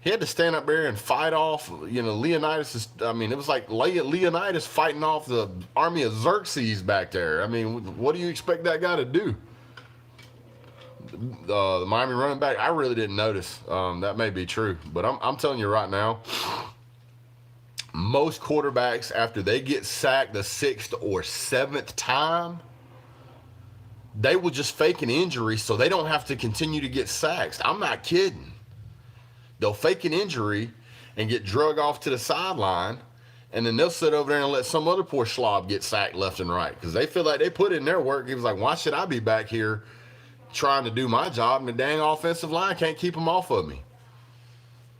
had to stand up there and fight off, Leonidas. It was like Leonidas fighting off the army of Xerxes back there. I mean, what do you expect that guy to do? The Miami running back, I really didn't notice. That may be true, but I'm telling you right now, most quarterbacks, after they get sacked the 6th or 7th time, they will just fake an injury so they don't have to continue to get sacks. I'm not kidding. They'll fake an injury and get drug off to the sideline, and then they'll sit over there and let some other poor slob get sacked left and right because they feel like they put in their work. He was like, why should I be back here trying to do my job, and the dang offensive line can't keep them off of me?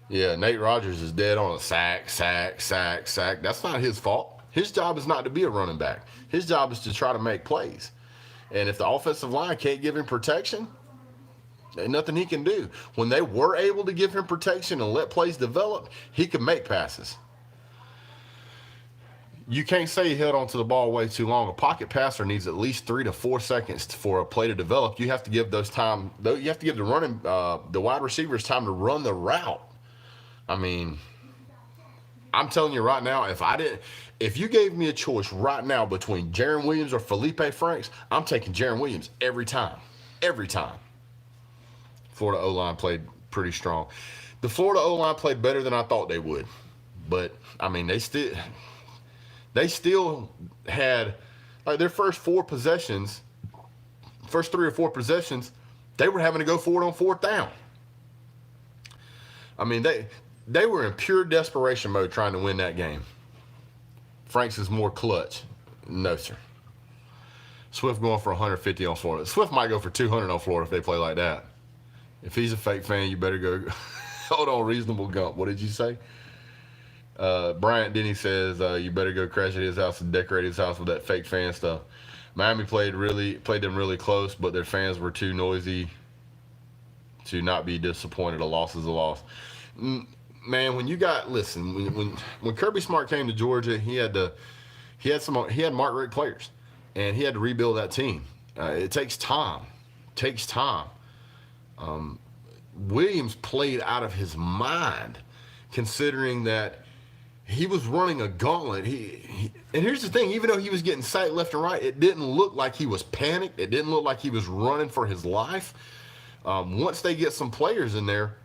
Yeah, Nate Rodgers is dead on a sack. That's not his fault. His job is not to be a running back. His job is to try to make plays. And if the offensive line can't give him protection, ain't nothing he can do. When they were able to give him protection and let plays develop, he could make passes. You can't say he held onto the ball way too long. A pocket passer needs at least 3 to 4 seconds for a play to develop. You have to give those time. You have to give the wide receivers time to run the route. I mean, I'm telling you right now, if you gave me a choice right now between Jarren Williams or Felipe Franks, I'm taking Jarren Williams every time. Every time. Florida O-line played pretty strong. The Florida O-line played better than I thought they would. But, I mean, they still had, like, their first 3 or 4 possessions, they were having to go for it on 4th down. I mean, they were in pure desperation mode trying to win that game. Franks is more clutch. No, sir. Swift going for 150 on Florida. Swift might go for 200 on Florida if they play like that. If he's a fake fan, you better go. Hold on, Reasonable Gump. What did you say? Bryant Denny says you better go crash at his house and decorate his house with that fake fan stuff. Miami played them really close, but their fans were too noisy to not be disappointed. A loss is a loss. Man, when Kirby Smart came to Georgia, he had Mark-rate players, and he had to rebuild that team. It takes time. Williams played out of his mind, considering that he was running a gauntlet. And here's the thing: even though he was getting sacked left and right, it didn't look like he was panicked. It didn't look like he was running for his life. Once they get some players in there,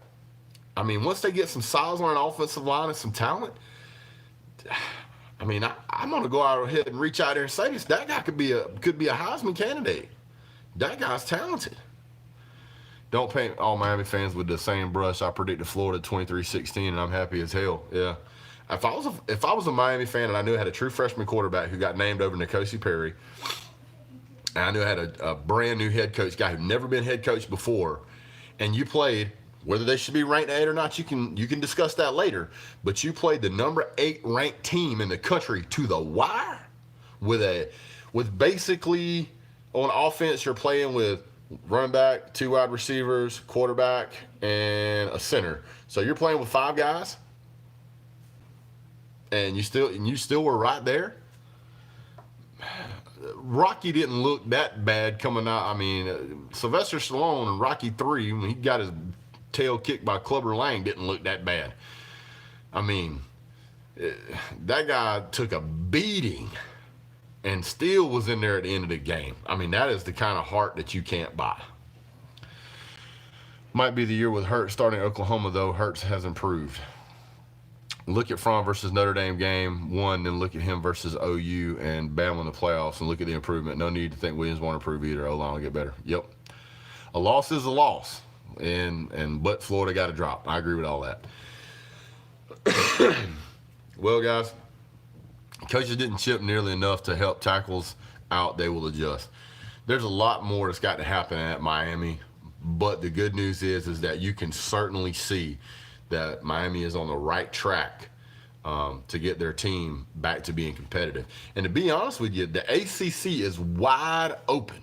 once they get some size on an offensive line and some talent, I'm going to go out ahead and reach out there and say this. That guy could be a Heisman candidate. That guy's talented. Don't paint all Miami fans with the same brush. I predicted Florida 23-16, and I'm happy as hell. Yeah. If I was a Miami fan and I knew I had a true freshman quarterback who got named over N'Kosi Perry, and I knew I had a brand new head coach guy who'd never been head coach before, and you played, whether they should be ranked 8 or not, you can discuss that later, but you played the number 8 ranked team in the country to the wire with basically on offense you're playing with running back, 2 wide receivers, quarterback, and a center. So you're playing with 5 guys, and you still were right there. Rocky didn't look that bad coming out. Sylvester Stallone in Rocky 3, when he got his tail kicked by Clubber Lang, didn't look that bad. That guy took a beating and still was in there at the end of the game. That is the kind of heart that you can't buy. Might be the year with Hurts starting at Oklahoma, though. Hurts has improved. Look at Fromm versus Notre Dame game 1, then look at him versus OU and Bama in the playoffs, and look at the improvement. No need to think Williams won't improve either. O-line will get better. Yep. A loss is a loss, but Florida got a drop. I agree with all that. Well, guys, coaches didn't chip nearly enough to help tackles out. They will adjust. There's a lot more that's got to happen at Miami, but the good news is that you can certainly see that Miami is on the right track to get their team back to being competitive. And to be honest with you, the ACC is wide open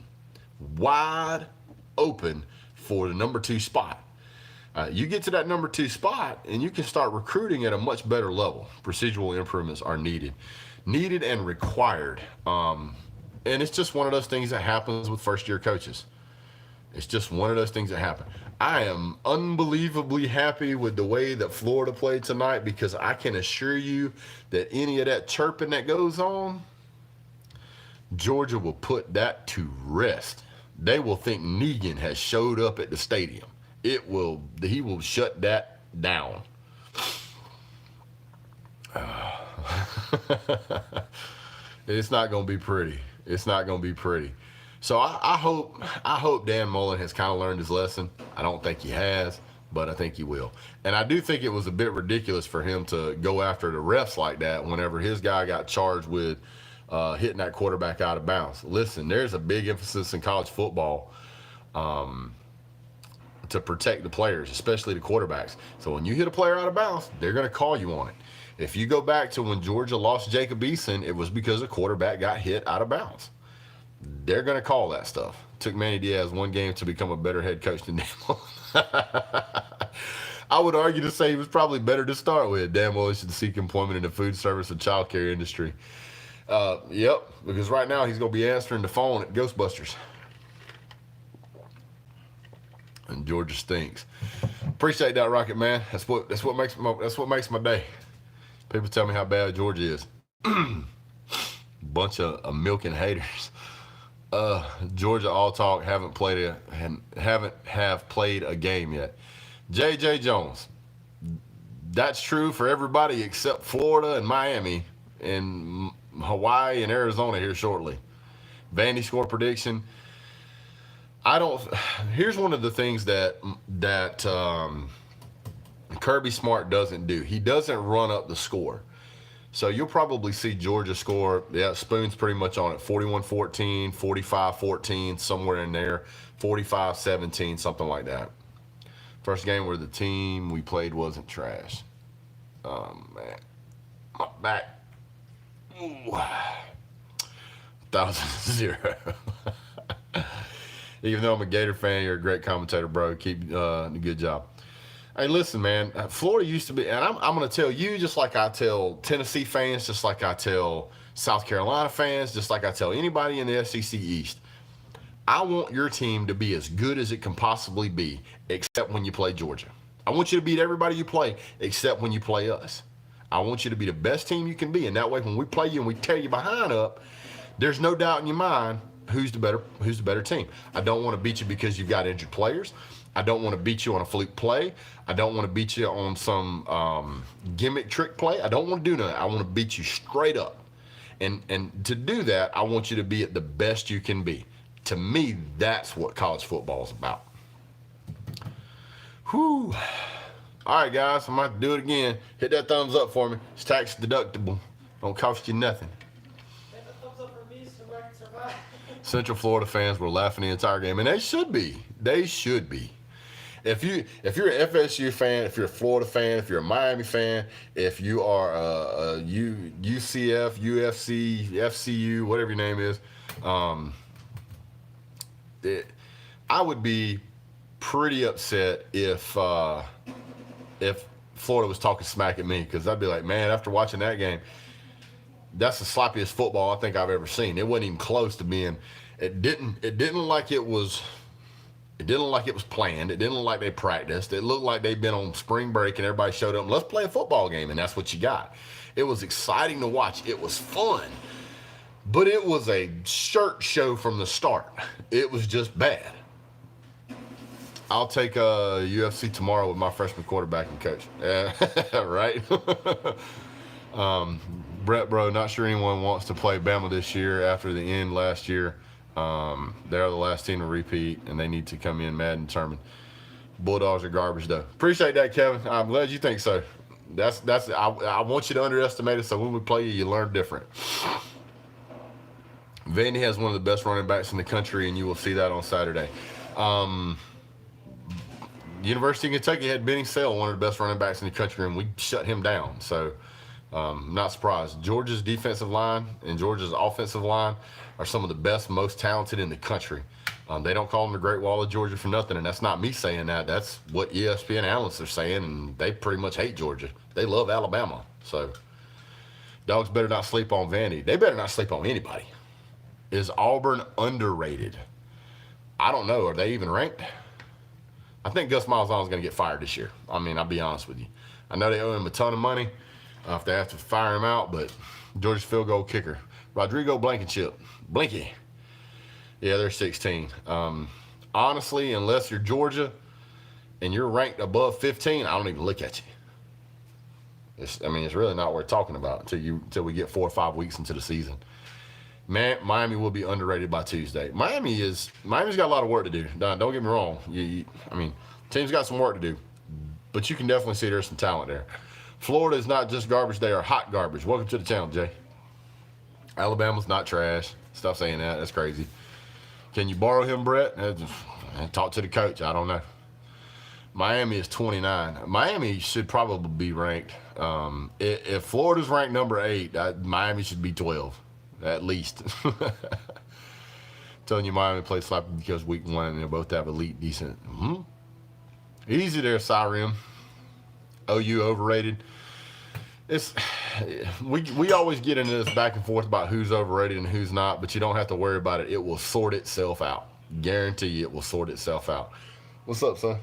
for the number 2 spot. You get to that number 2 spot, and you can start recruiting at a much better level. Procedural improvements are needed and required. And it's just one of those things that happens with first-year coaches. It's just one of those things that happen. I am unbelievably happy with the way that Florida played tonight, because I can assure you that any of that chirping that goes on, Georgia will put that to rest. They will think Negan has showed up at the stadium. He will shut that down. It's not going to be pretty. It's not going to be pretty. So I hope Dan Mullen has kind of learned his lesson. I don't think he has, but I think he will. And I do think it was a bit ridiculous for him to go after the refs like that whenever his guy got charged with hitting that quarterback out of bounds. Listen, there's a big emphasis in college football to protect the players, especially the quarterbacks. So when you hit a player out of bounds, they're going to call you on it. If you go back to when Georgia lost Jacob Eason, it was because a quarterback got hit out of bounds. They're going to call that stuff. Took Manny Diaz one game to become a better head coach than Dan Mullen. I would argue to say he was probably better to start with. Dan Mullen should seek employment in the food service and child care industry. Yep, because right now he's going to be answering the phone at Ghostbusters. And Georgia stinks. Appreciate that, Rocket Man. That's what makes my day. People tell me how bad Georgia is. Bunch of milking haters. Georgia all talk, haven't played a game yet. J.J. Jones. That's true for everybody except Florida and Miami and Hawaii and Arizona here shortly. Vandy score prediction. Here's one of the things that Kirby Smart doesn't do. He doesn't run up the score. So you'll probably see Georgia score, Spoon's pretty much on it, 41-14, 45-14, somewhere in there, 45-17, something like that. First game where the team we played wasn't trash. Oh, man. My back. Ooh. 1,000-0. Even though I'm a Gator fan, you're a great commentator, bro. Keep a good job. Hey, listen, man, Florida used to be, and I'm going to tell you just like I tell Tennessee fans, just like I tell South Carolina fans, just like I tell anybody in the SEC East, I want your team to be as good as it can possibly be, except when you play Georgia. I want you to beat everybody you play, except when you play us. I want you to be the best team you can be, and that way when we play you and we tear you behind up, there's no doubt in your mind who's the better team. I don't want to beat you because you've got injured players. I don't want to beat you on a fluke play. I don't want to beat you on some gimmick trick play. I don't want to do none. I want to beat you straight up. And to do that, I want you to be at the best you can be. To me, that's what college football is about. Whew. All right, guys, I'm going to do it again. Hit that thumbs up for me. It's tax deductible. Don't cost you nothing. Hit the thumbs up for me so I can survive. Central Florida fans were laughing the entire game, and they should be. They should be. If you're an FSU fan, if you're a Florida fan, if you're a Miami fan, if you are a UCF, UFC, FCU, whatever your name is, I would be pretty upset if Florida was talking smack at me, because I'd be like, man, after watching that game, that's the sloppiest football I think I've ever seen. It wasn't even close to being. It didn't look like it was. It didn't look like it was planned. It didn't look like they practiced. It looked like they'd been on spring break and everybody showed up. Let's play a football game, and that's what you got. It was exciting to watch. It was fun, but it was a shirt show from the start. It was just bad. I'll take UFC tomorrow with my freshman quarterback and coach. Right? Brett, bro, not sure anyone wants to play Bama this year after the end last year. They're the last team to repeat, and they need to come in mad and determined. Bulldogs are garbage, though. Appreciate that, Kevin. I'm glad you think so. I want you to underestimate it, so when we play you, you learn different. Vandy has one of the best running backs in the country, and you will see that on Saturday. University of Kentucky had Benny Sale, one of the best running backs in the country, and we shut him down. So, not surprised. Georgia's defensive line and Georgia's offensive line are some of the best, most talented in the country. They don't call them the Great Wall of Georgia for nothing, and that's not me saying that. That's what ESPN analysts are saying, and they pretty much hate Georgia. They love Alabama. So, dogs better not sleep on Vandy. They better not sleep on anybody. Is Auburn underrated? I don't know. Are they even ranked? I think Gus Malzahn's going to get fired this year. I mean, I'll be honest with you. I know they owe him a ton of money if they have to fire him out, but Georgia's field goal kicker, Rodrigo Blankenship. Blinky. Yeah, they're 16. Honestly, unless you're Georgia and you're ranked above 15, I don't even look at you. It's really not worth talking about until we get 4 or 5 weeks into the season. Man, Miami will be underrated by Tuesday. Miami's got a lot of work to do. Don't get me wrong. Team's got some work to do, but you can definitely see there's some talent there. Florida is not just garbage; they are hot garbage. Welcome to the channel, Jay. Alabama's not trash. Stop saying that. That's crazy. Can you borrow him, Brett? Talk to the coach. I don't know. Miami is 29. Miami should probably be ranked. If Florida's ranked number 8, Miami should be 12, at least. Telling you Miami plays sloppy because week 1 and they both have elite, decent. Easy there, Cyrem. OU overrated. We always get into this back and forth about who's overrated and who's not, but you don't have to worry about it. It will sort itself out. Guarantee you it will sort itself out. What's up, son?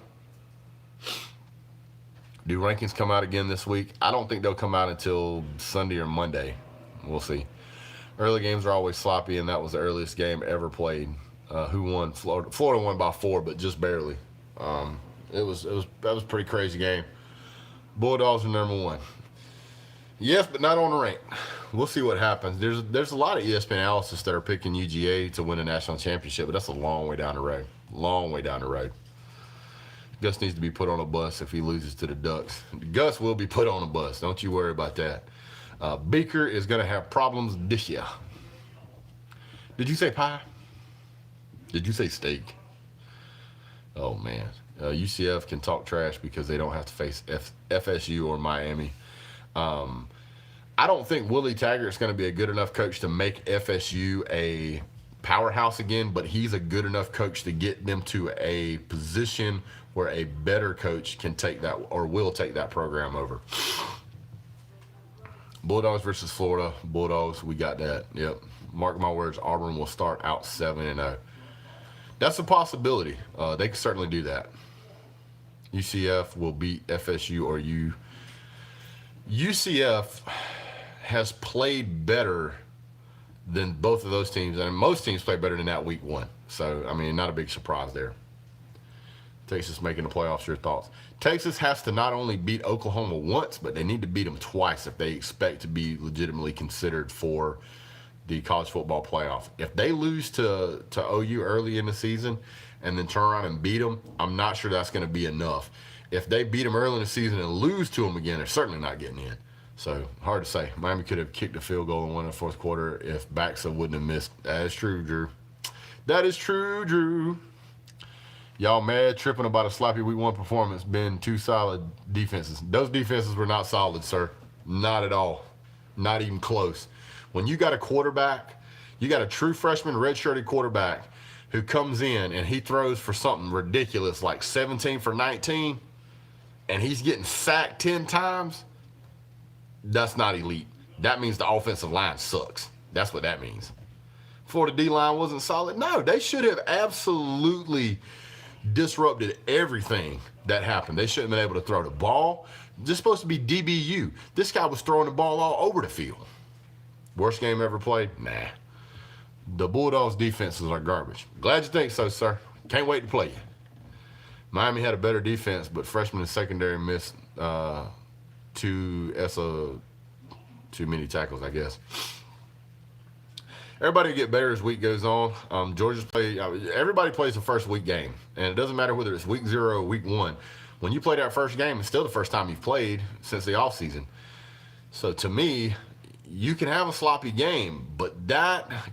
Do rankings come out again this week? I don't think they'll come out until Sunday or Monday. We'll see. Early games are always sloppy, and that was the earliest game ever played. Who won? Florida. Florida won by 4, but just barely. That was a pretty crazy game. Bulldogs are number 1. Yes, but not on the rank. We'll see what happens. There's a lot of ESPN analysts that are picking UGA to win a national championship, but that's a long way down the road. Long way down the road. Gus needs to be put on a bus if he loses to the Ducks. Gus will be put on a bus. Don't you worry about that. Beaker is going to have problems this year. Did you say pie? Did you say steak? Oh, man. UCF can talk trash because they don't have to face FSU or Miami. I don't think Willie Taggart's going to be a good enough coach to make FSU a powerhouse again, but he's a good enough coach to get them to a position where a better coach can take that or will take that program over. Bulldogs versus Florida. Bulldogs, we got that. Yep. Mark my words, Auburn will start out 7-0. That's a possibility. They can certainly do that. UCF will beat FSU or UCF has played better than both of those teams, and most teams play better than that week 1. So, not a big surprise there. Texas making the playoffs, your thoughts? Texas has to not only beat Oklahoma once, but they need to beat them twice if they expect to be legitimately considered for the college football playoff. If they lose to OU early in the season and then turn around and beat them, I'm not sure that's going to be enough. If they beat them early in the season and lose to them again, they're certainly not getting in. So, hard to say. Miami could have kicked a field goal and won in the fourth quarter if Baxa wouldn't have missed. That is true, Drew. That is true, Drew. Y'all mad tripping about a sloppy week 1 performance, been 2 solid defenses. Those defenses were not solid, sir. Not at all. Not even close. When you got a quarterback, you got a true freshman redshirted quarterback who comes in and he throws for something ridiculous like 17 for 19, and he's getting sacked 10 times, that's not elite. That means the offensive line sucks. That's what that means. Florida D-line wasn't solid? No, they should have absolutely disrupted everything that happened. They shouldn't have been able to throw the ball. This is supposed to be DBU. This guy was throwing the ball all over the field. Worst game ever played? Nah. The Bulldogs' defenses are garbage. Glad you think so, sir. Can't wait to play you. Miami had a better defense, but freshman and secondary missed too many tackles, I guess. Everybody will get better as week goes on. Georgia's everybody plays the first week game, and it doesn't matter whether it's week 0 or week 1. When you play that first game, it's still the first time you've played since the offseason. So to me, you can have a sloppy game, but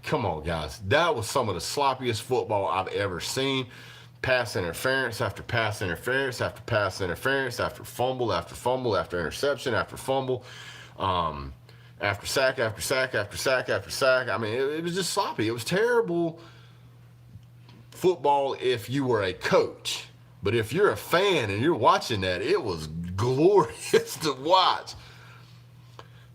come on, guys, that was some of the sloppiest football I've ever seen. Pass interference after pass interference after pass interference after fumble after interception after fumble. After sack, after sack, after sack, after sack. It was just sloppy. It was terrible football if you were a coach. But if you're a fan and you're watching that, it was glorious to watch.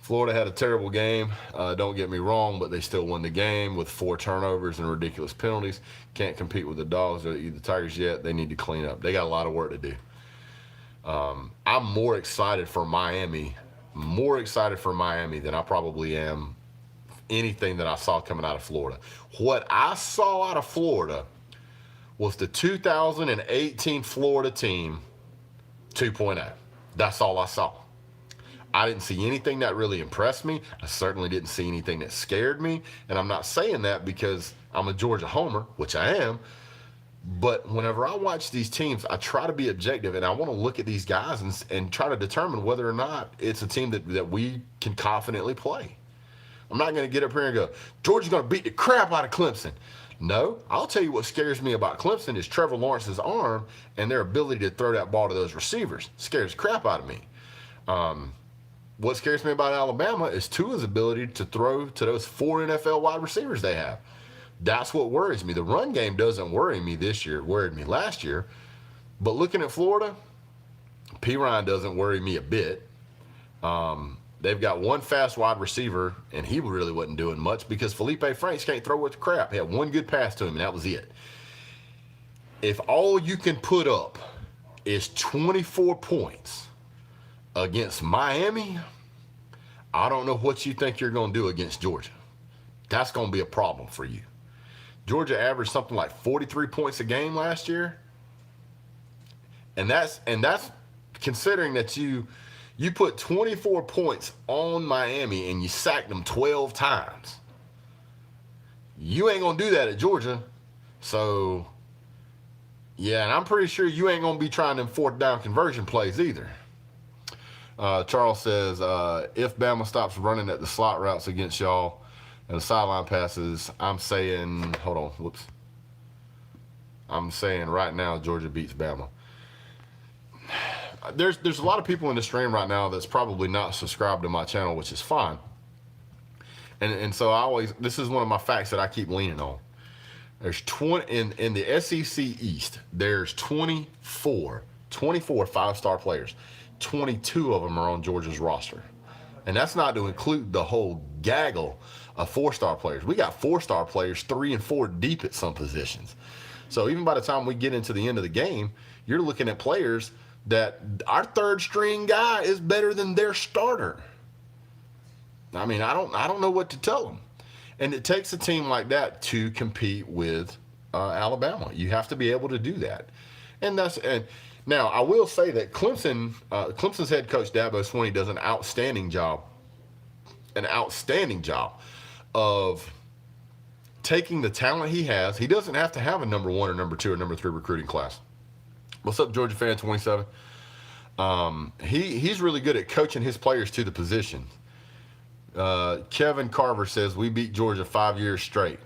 Florida had a terrible game. Don't get me wrong, but they still won the game with 4 turnovers and ridiculous penalties. Can't compete with the Dogs or the Tigers yet. They need to clean up. They got a lot of work to do. I'm more excited for Miami than I probably am anything that I saw coming out of Florida. What I saw out of Florida was the 2018 Florida team 2.0. That's all I saw. I didn't see anything that really impressed me. I certainly didn't see anything that scared me. And I'm not saying that because I'm a Georgia homer, which I am. But whenever I watch these teams, I try to be objective, and I want to look at these guys and try to determine whether or not it's a team that we can confidently play. I'm not going to get up here and go, Georgia's going to beat the crap out of Clemson. No, I'll tell you what scares me about Clemson is Trevor Lawrence's arm and their ability to throw that ball to those receivers. It scares the crap out of me. What scares me about Alabama is Tua's ability to throw to those 4 NFL wide receivers they have. That's what worries me. The run game doesn't worry me this year. It worried me last year. But looking at Florida, P. Ryan doesn't worry me a bit. They've got one fast wide receiver, and he really wasn't doing much because Felipe Franks can't throw worth crap. He had one good pass to him, and that was it. If all you can put up is 24 points against Miami, I don't know what you think you're going to do against Georgia. That's going to be a problem for you. Georgia averaged something like 43 points a game last year. And that's considering that you put 24 points on Miami and you sacked them 12 times. You ain't going to do that at Georgia. So, yeah, and I'm pretty sure you ain't going to be trying them 4th down conversion plays either. Charles says, if Bama stops running at the slot routes against y'all and the sideline passes, I'm saying right now Georgia beats Bama. There's a lot of people in the stream right now that's probably not subscribed to my channel, which is fine. And so this is one of my facts that I keep leaning on. There's 20 in the SEC East, there's 24 5-star players. 22 of them are on Georgia's roster. And that's not to include the whole gaggle of 4-star players. We got 4-star players 3 and 4 deep at some positions. So even by the time we get into the end of the game, you're looking at players that our 3rd string guy is better than their starter. I mean, I don't know what to tell them. And it takes a team like that to compete with Alabama. You have to be able to do that. And now, I will say that Clemson's head coach, Dabo Swinney, does an outstanding job of taking the talent he has. He doesn't have to have a number 1 or number 2 or number 3 recruiting class. What's up, Georgia fan 27? He's really good at coaching his players to the position. Kevin Carver says, we beat Georgia 5 years straight.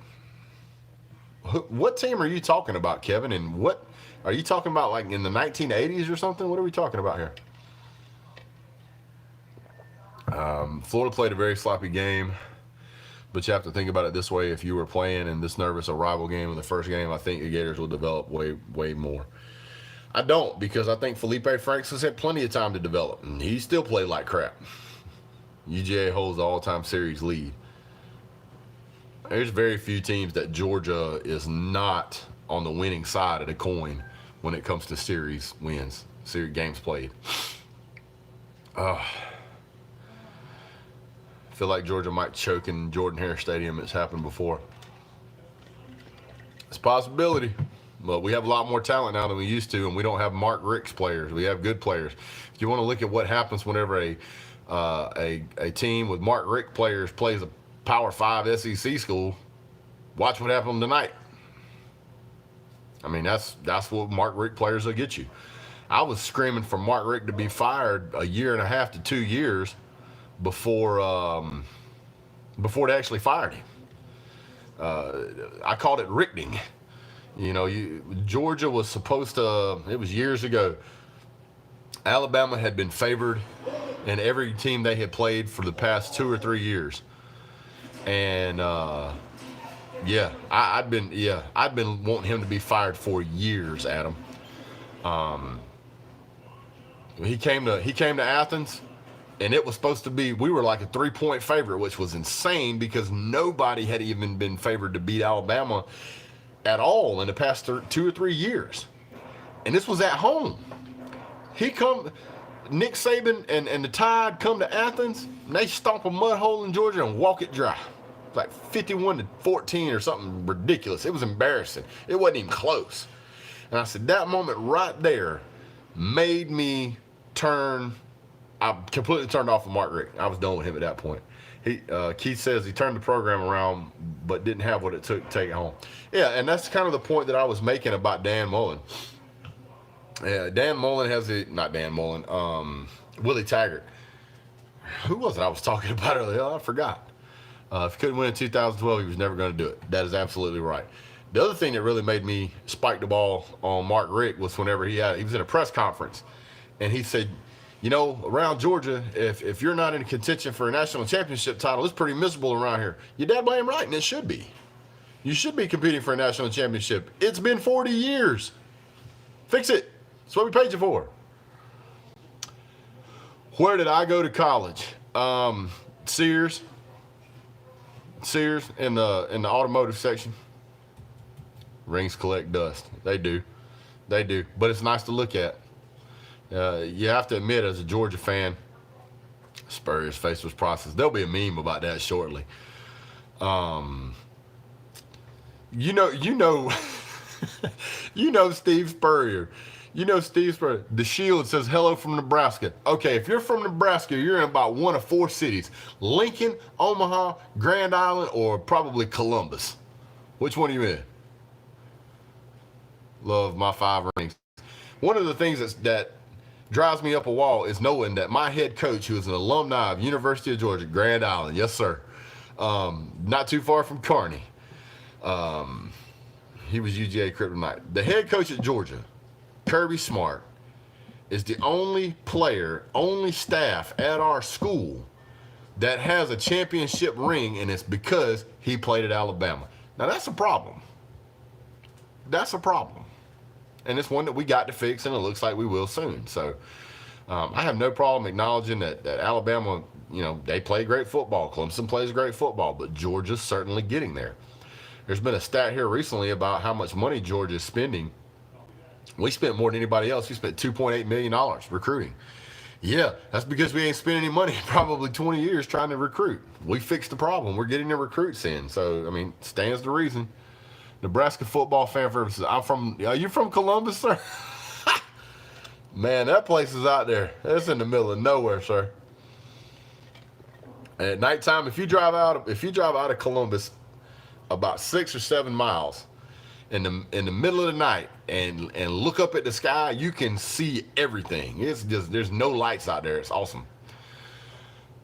What team are you talking about, Kevin? And what are you talking about, like in the 1980s or something? What are we talking about here? Florida played a very sloppy game, but you have to think about it this way. If you were playing in this nervous a rival game in the first game, I think the Gators will develop way more. I don't, because I think Felipe Franks has had plenty of time to develop, and he still played like crap. UGA holds the all-time series lead. There's very few teams that Georgia is not on the winning side of the coin when it comes to series wins, series games played. I feel like Georgia might choke in Jordan-Hare Stadium. It's happened before. It's a possibility, but we have a lot more talent now than we used to, and we don't have Mark Richt's players. We have good players. If you want to look at what happens whenever a team with Mark Richt players plays a Power 5 SEC school, watch what happened tonight. I mean, that's what Mark Richt players will get you. I was screaming for Mark Richt to be fired 1.5 to 2 years before they actually fired him. I called it Richting. You know, Georgia was supposed to, it was years ago, Alabama had been favored in every team they had played for the past 2 or 3 years. And Yeah, I'd been wanting him to be fired for years, Adam. He came to Athens, and it was supposed to be, we were like a 3-point favorite, which was insane because nobody had even been favored to beat Alabama at all in the past 2 or 3 years. And this was at home. Nick Saban and the Tide come to Athens, and they stomp a mud hole in Georgia and walk it dry. Like 51-14 or something ridiculous. It was embarrassing. It wasn't even close. And I said, that moment right there made me I completely turned off of Mark Richt. I was done with him at that point. Keith says he turned the program around, but didn't have what it took to take it home. Yeah, and that's kind of the point that I was making about Dan Mullen. Dan Mullen Willie Taggart. Who was it I was talking about earlier? I forgot. If he couldn't win in 2012, he was never going to do it. That is absolutely right. The other thing that really made me spike the ball on Mark Richt was whenever he was in a press conference, and he said, you know, around Georgia, if you're not in contention for a national championship title, it's pretty miserable around here. Your dad blame right, and it should be. You should be competing for a national championship. It's been 40 years. Fix it. That's what we paid you for. Where did I go to college? Sears in the automotive section. Rings collect dust. They do. But it's nice to look at. You have to admit, as a Georgia fan, Spurrier's face was processed. There'll be a meme about that shortly. You know Steve Spurrier. The Shield says hello from Nebraska. Okay, if you're from Nebraska, you're in about one of 4 cities: Lincoln, Omaha, Grand Island, or probably Columbus. Which one are you in? Love my 5 rings. One of the things that drives me up a wall is knowing that my head coach, who is an alumni of University of Georgia, Grand Island, yes sir, not too far from Kearney. He was UGA Kryptonite. The head coach at Georgia, Kirby Smart, is the only staff at our school that has a championship ring, and it's because he played at Alabama. Now that's a problem. And it's one that we got to fix, and it looks like we will soon. So I have no problem acknowledging that Alabama, they play great football. Clemson plays great football, but Georgia's certainly getting there. There's been a stat here recently about how much money Georgia is spending. We spent more than anybody else. We spent $2.8 million recruiting. Yeah, that's because we ain't spent any money in probably 20 years trying to recruit. We fixed the problem. We're getting the recruits in. So, stands to reason. Nebraska football fan says, are you from Columbus, sir? Man, that place is out there. It's in the middle of nowhere, sir. And at nighttime, if you drive out of Columbus about 6 or 7 miles in the middle of the night and look up at the sky, you can see everything. It's just, there's no lights out there. It's awesome.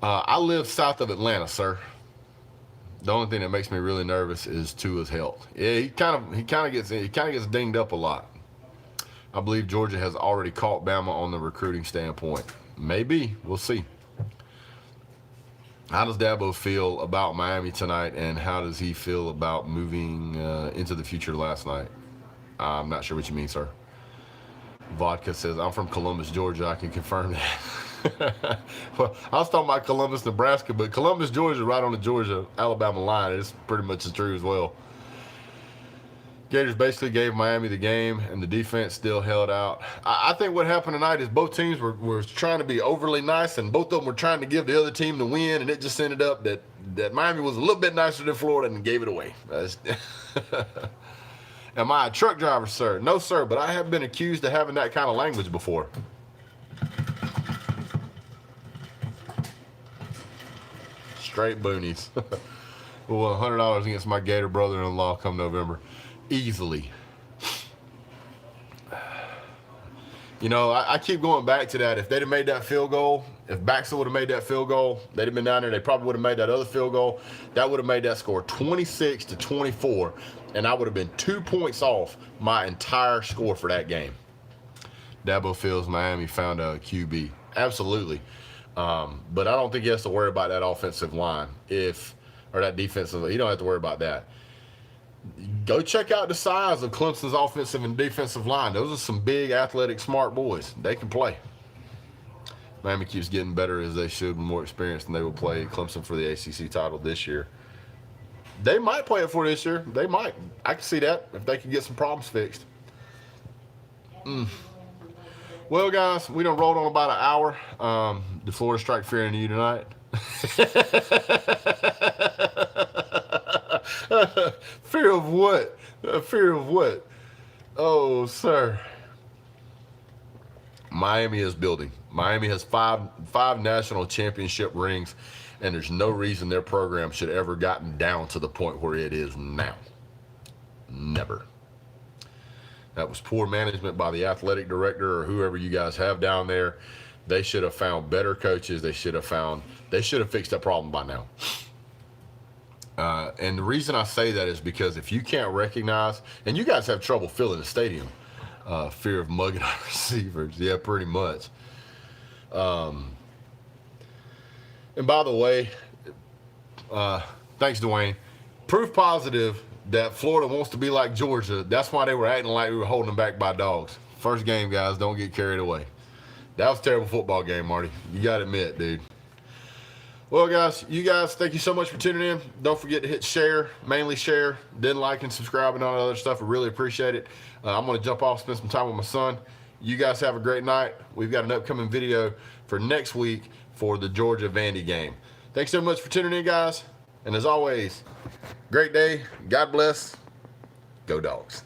I live south of Atlanta, sir. The only thing that makes me really nervous is Tua's health. Yeah, he kind of gets dinged up a lot. I believe Georgia has already caught Bama on the recruiting standpoint. Maybe. We'll see. How does Dabo feel about Miami tonight, and how does he feel about moving into the future last night? I'm not sure what you mean, sir. Vodka says, I'm from Columbus, Georgia. I can confirm that. Well, I was talking about Columbus, Nebraska, but Columbus, Georgia, right on the Georgia-Alabama line. It's pretty much as true as well. Gators basically gave Miami the game, and the defense still held out. I think what happened tonight is both teams were trying to be overly nice, and both of them were trying to give the other team the win, and it just ended up that Miami was a little bit nicer than Florida and gave it away. Am I a truck driver, sir? No, sir, but I have been accused of having that kind of language before. Straight boonies. Well, $100 against my Gator brother-in-law come November. Easily. I keep going back to that. If they'd have made that field goal, if Baxter would have made that field goal, they'd have been down there. They probably would have made that other field goal. That would have made that score 26-24, and I would have been 2 points off my entire score for that game. Dabo feels Miami found a QB. Absolutely. But I don't think he has to worry about that offensive line or that defensive. He don't have to worry about that. Go check out the size of Clemson's offensive and defensive line. Those are some big, athletic, smart boys. They can play. Miami keeps getting better as they should, and more experienced, and they will play Clemson for the ACC title this year. They might play it for this year. They might. I can see that if they can get some problems fixed. Well, guys, we done rolled on about an hour. Did Florida strike fear into you tonight? Fear of what? Fear of what? Oh, sir. Miami is building. Miami has five national championship rings, and there's no reason their program should ever gotten down to the point where it is now. Never. That was poor management by the athletic director or whoever you guys have down there. They should have found better coaches. They should have fixed that problem by now. And the reason I say that is because if you can't recognize, and you guys have trouble filling the stadium, fear of mugging our receivers. Yeah, pretty much. And by the way, thanks, Dwayne. Proof positive that Florida wants to be like Georgia. That's why they were acting like we were holding them back by dogs. First game, guys, don't get carried away. That was a terrible football game, Marty. You got to admit, dude. Well, guys, thank you so much for tuning in. Don't forget to hit share, mainly share, then like and subscribe and all that other stuff. I really appreciate it. I'm going to jump off, spend some time with my son. You guys have a great night. We've got an upcoming video for next week for the Georgia-Vandy game. Thanks so much for tuning in, guys. And as always, great day. God bless. Go Dogs.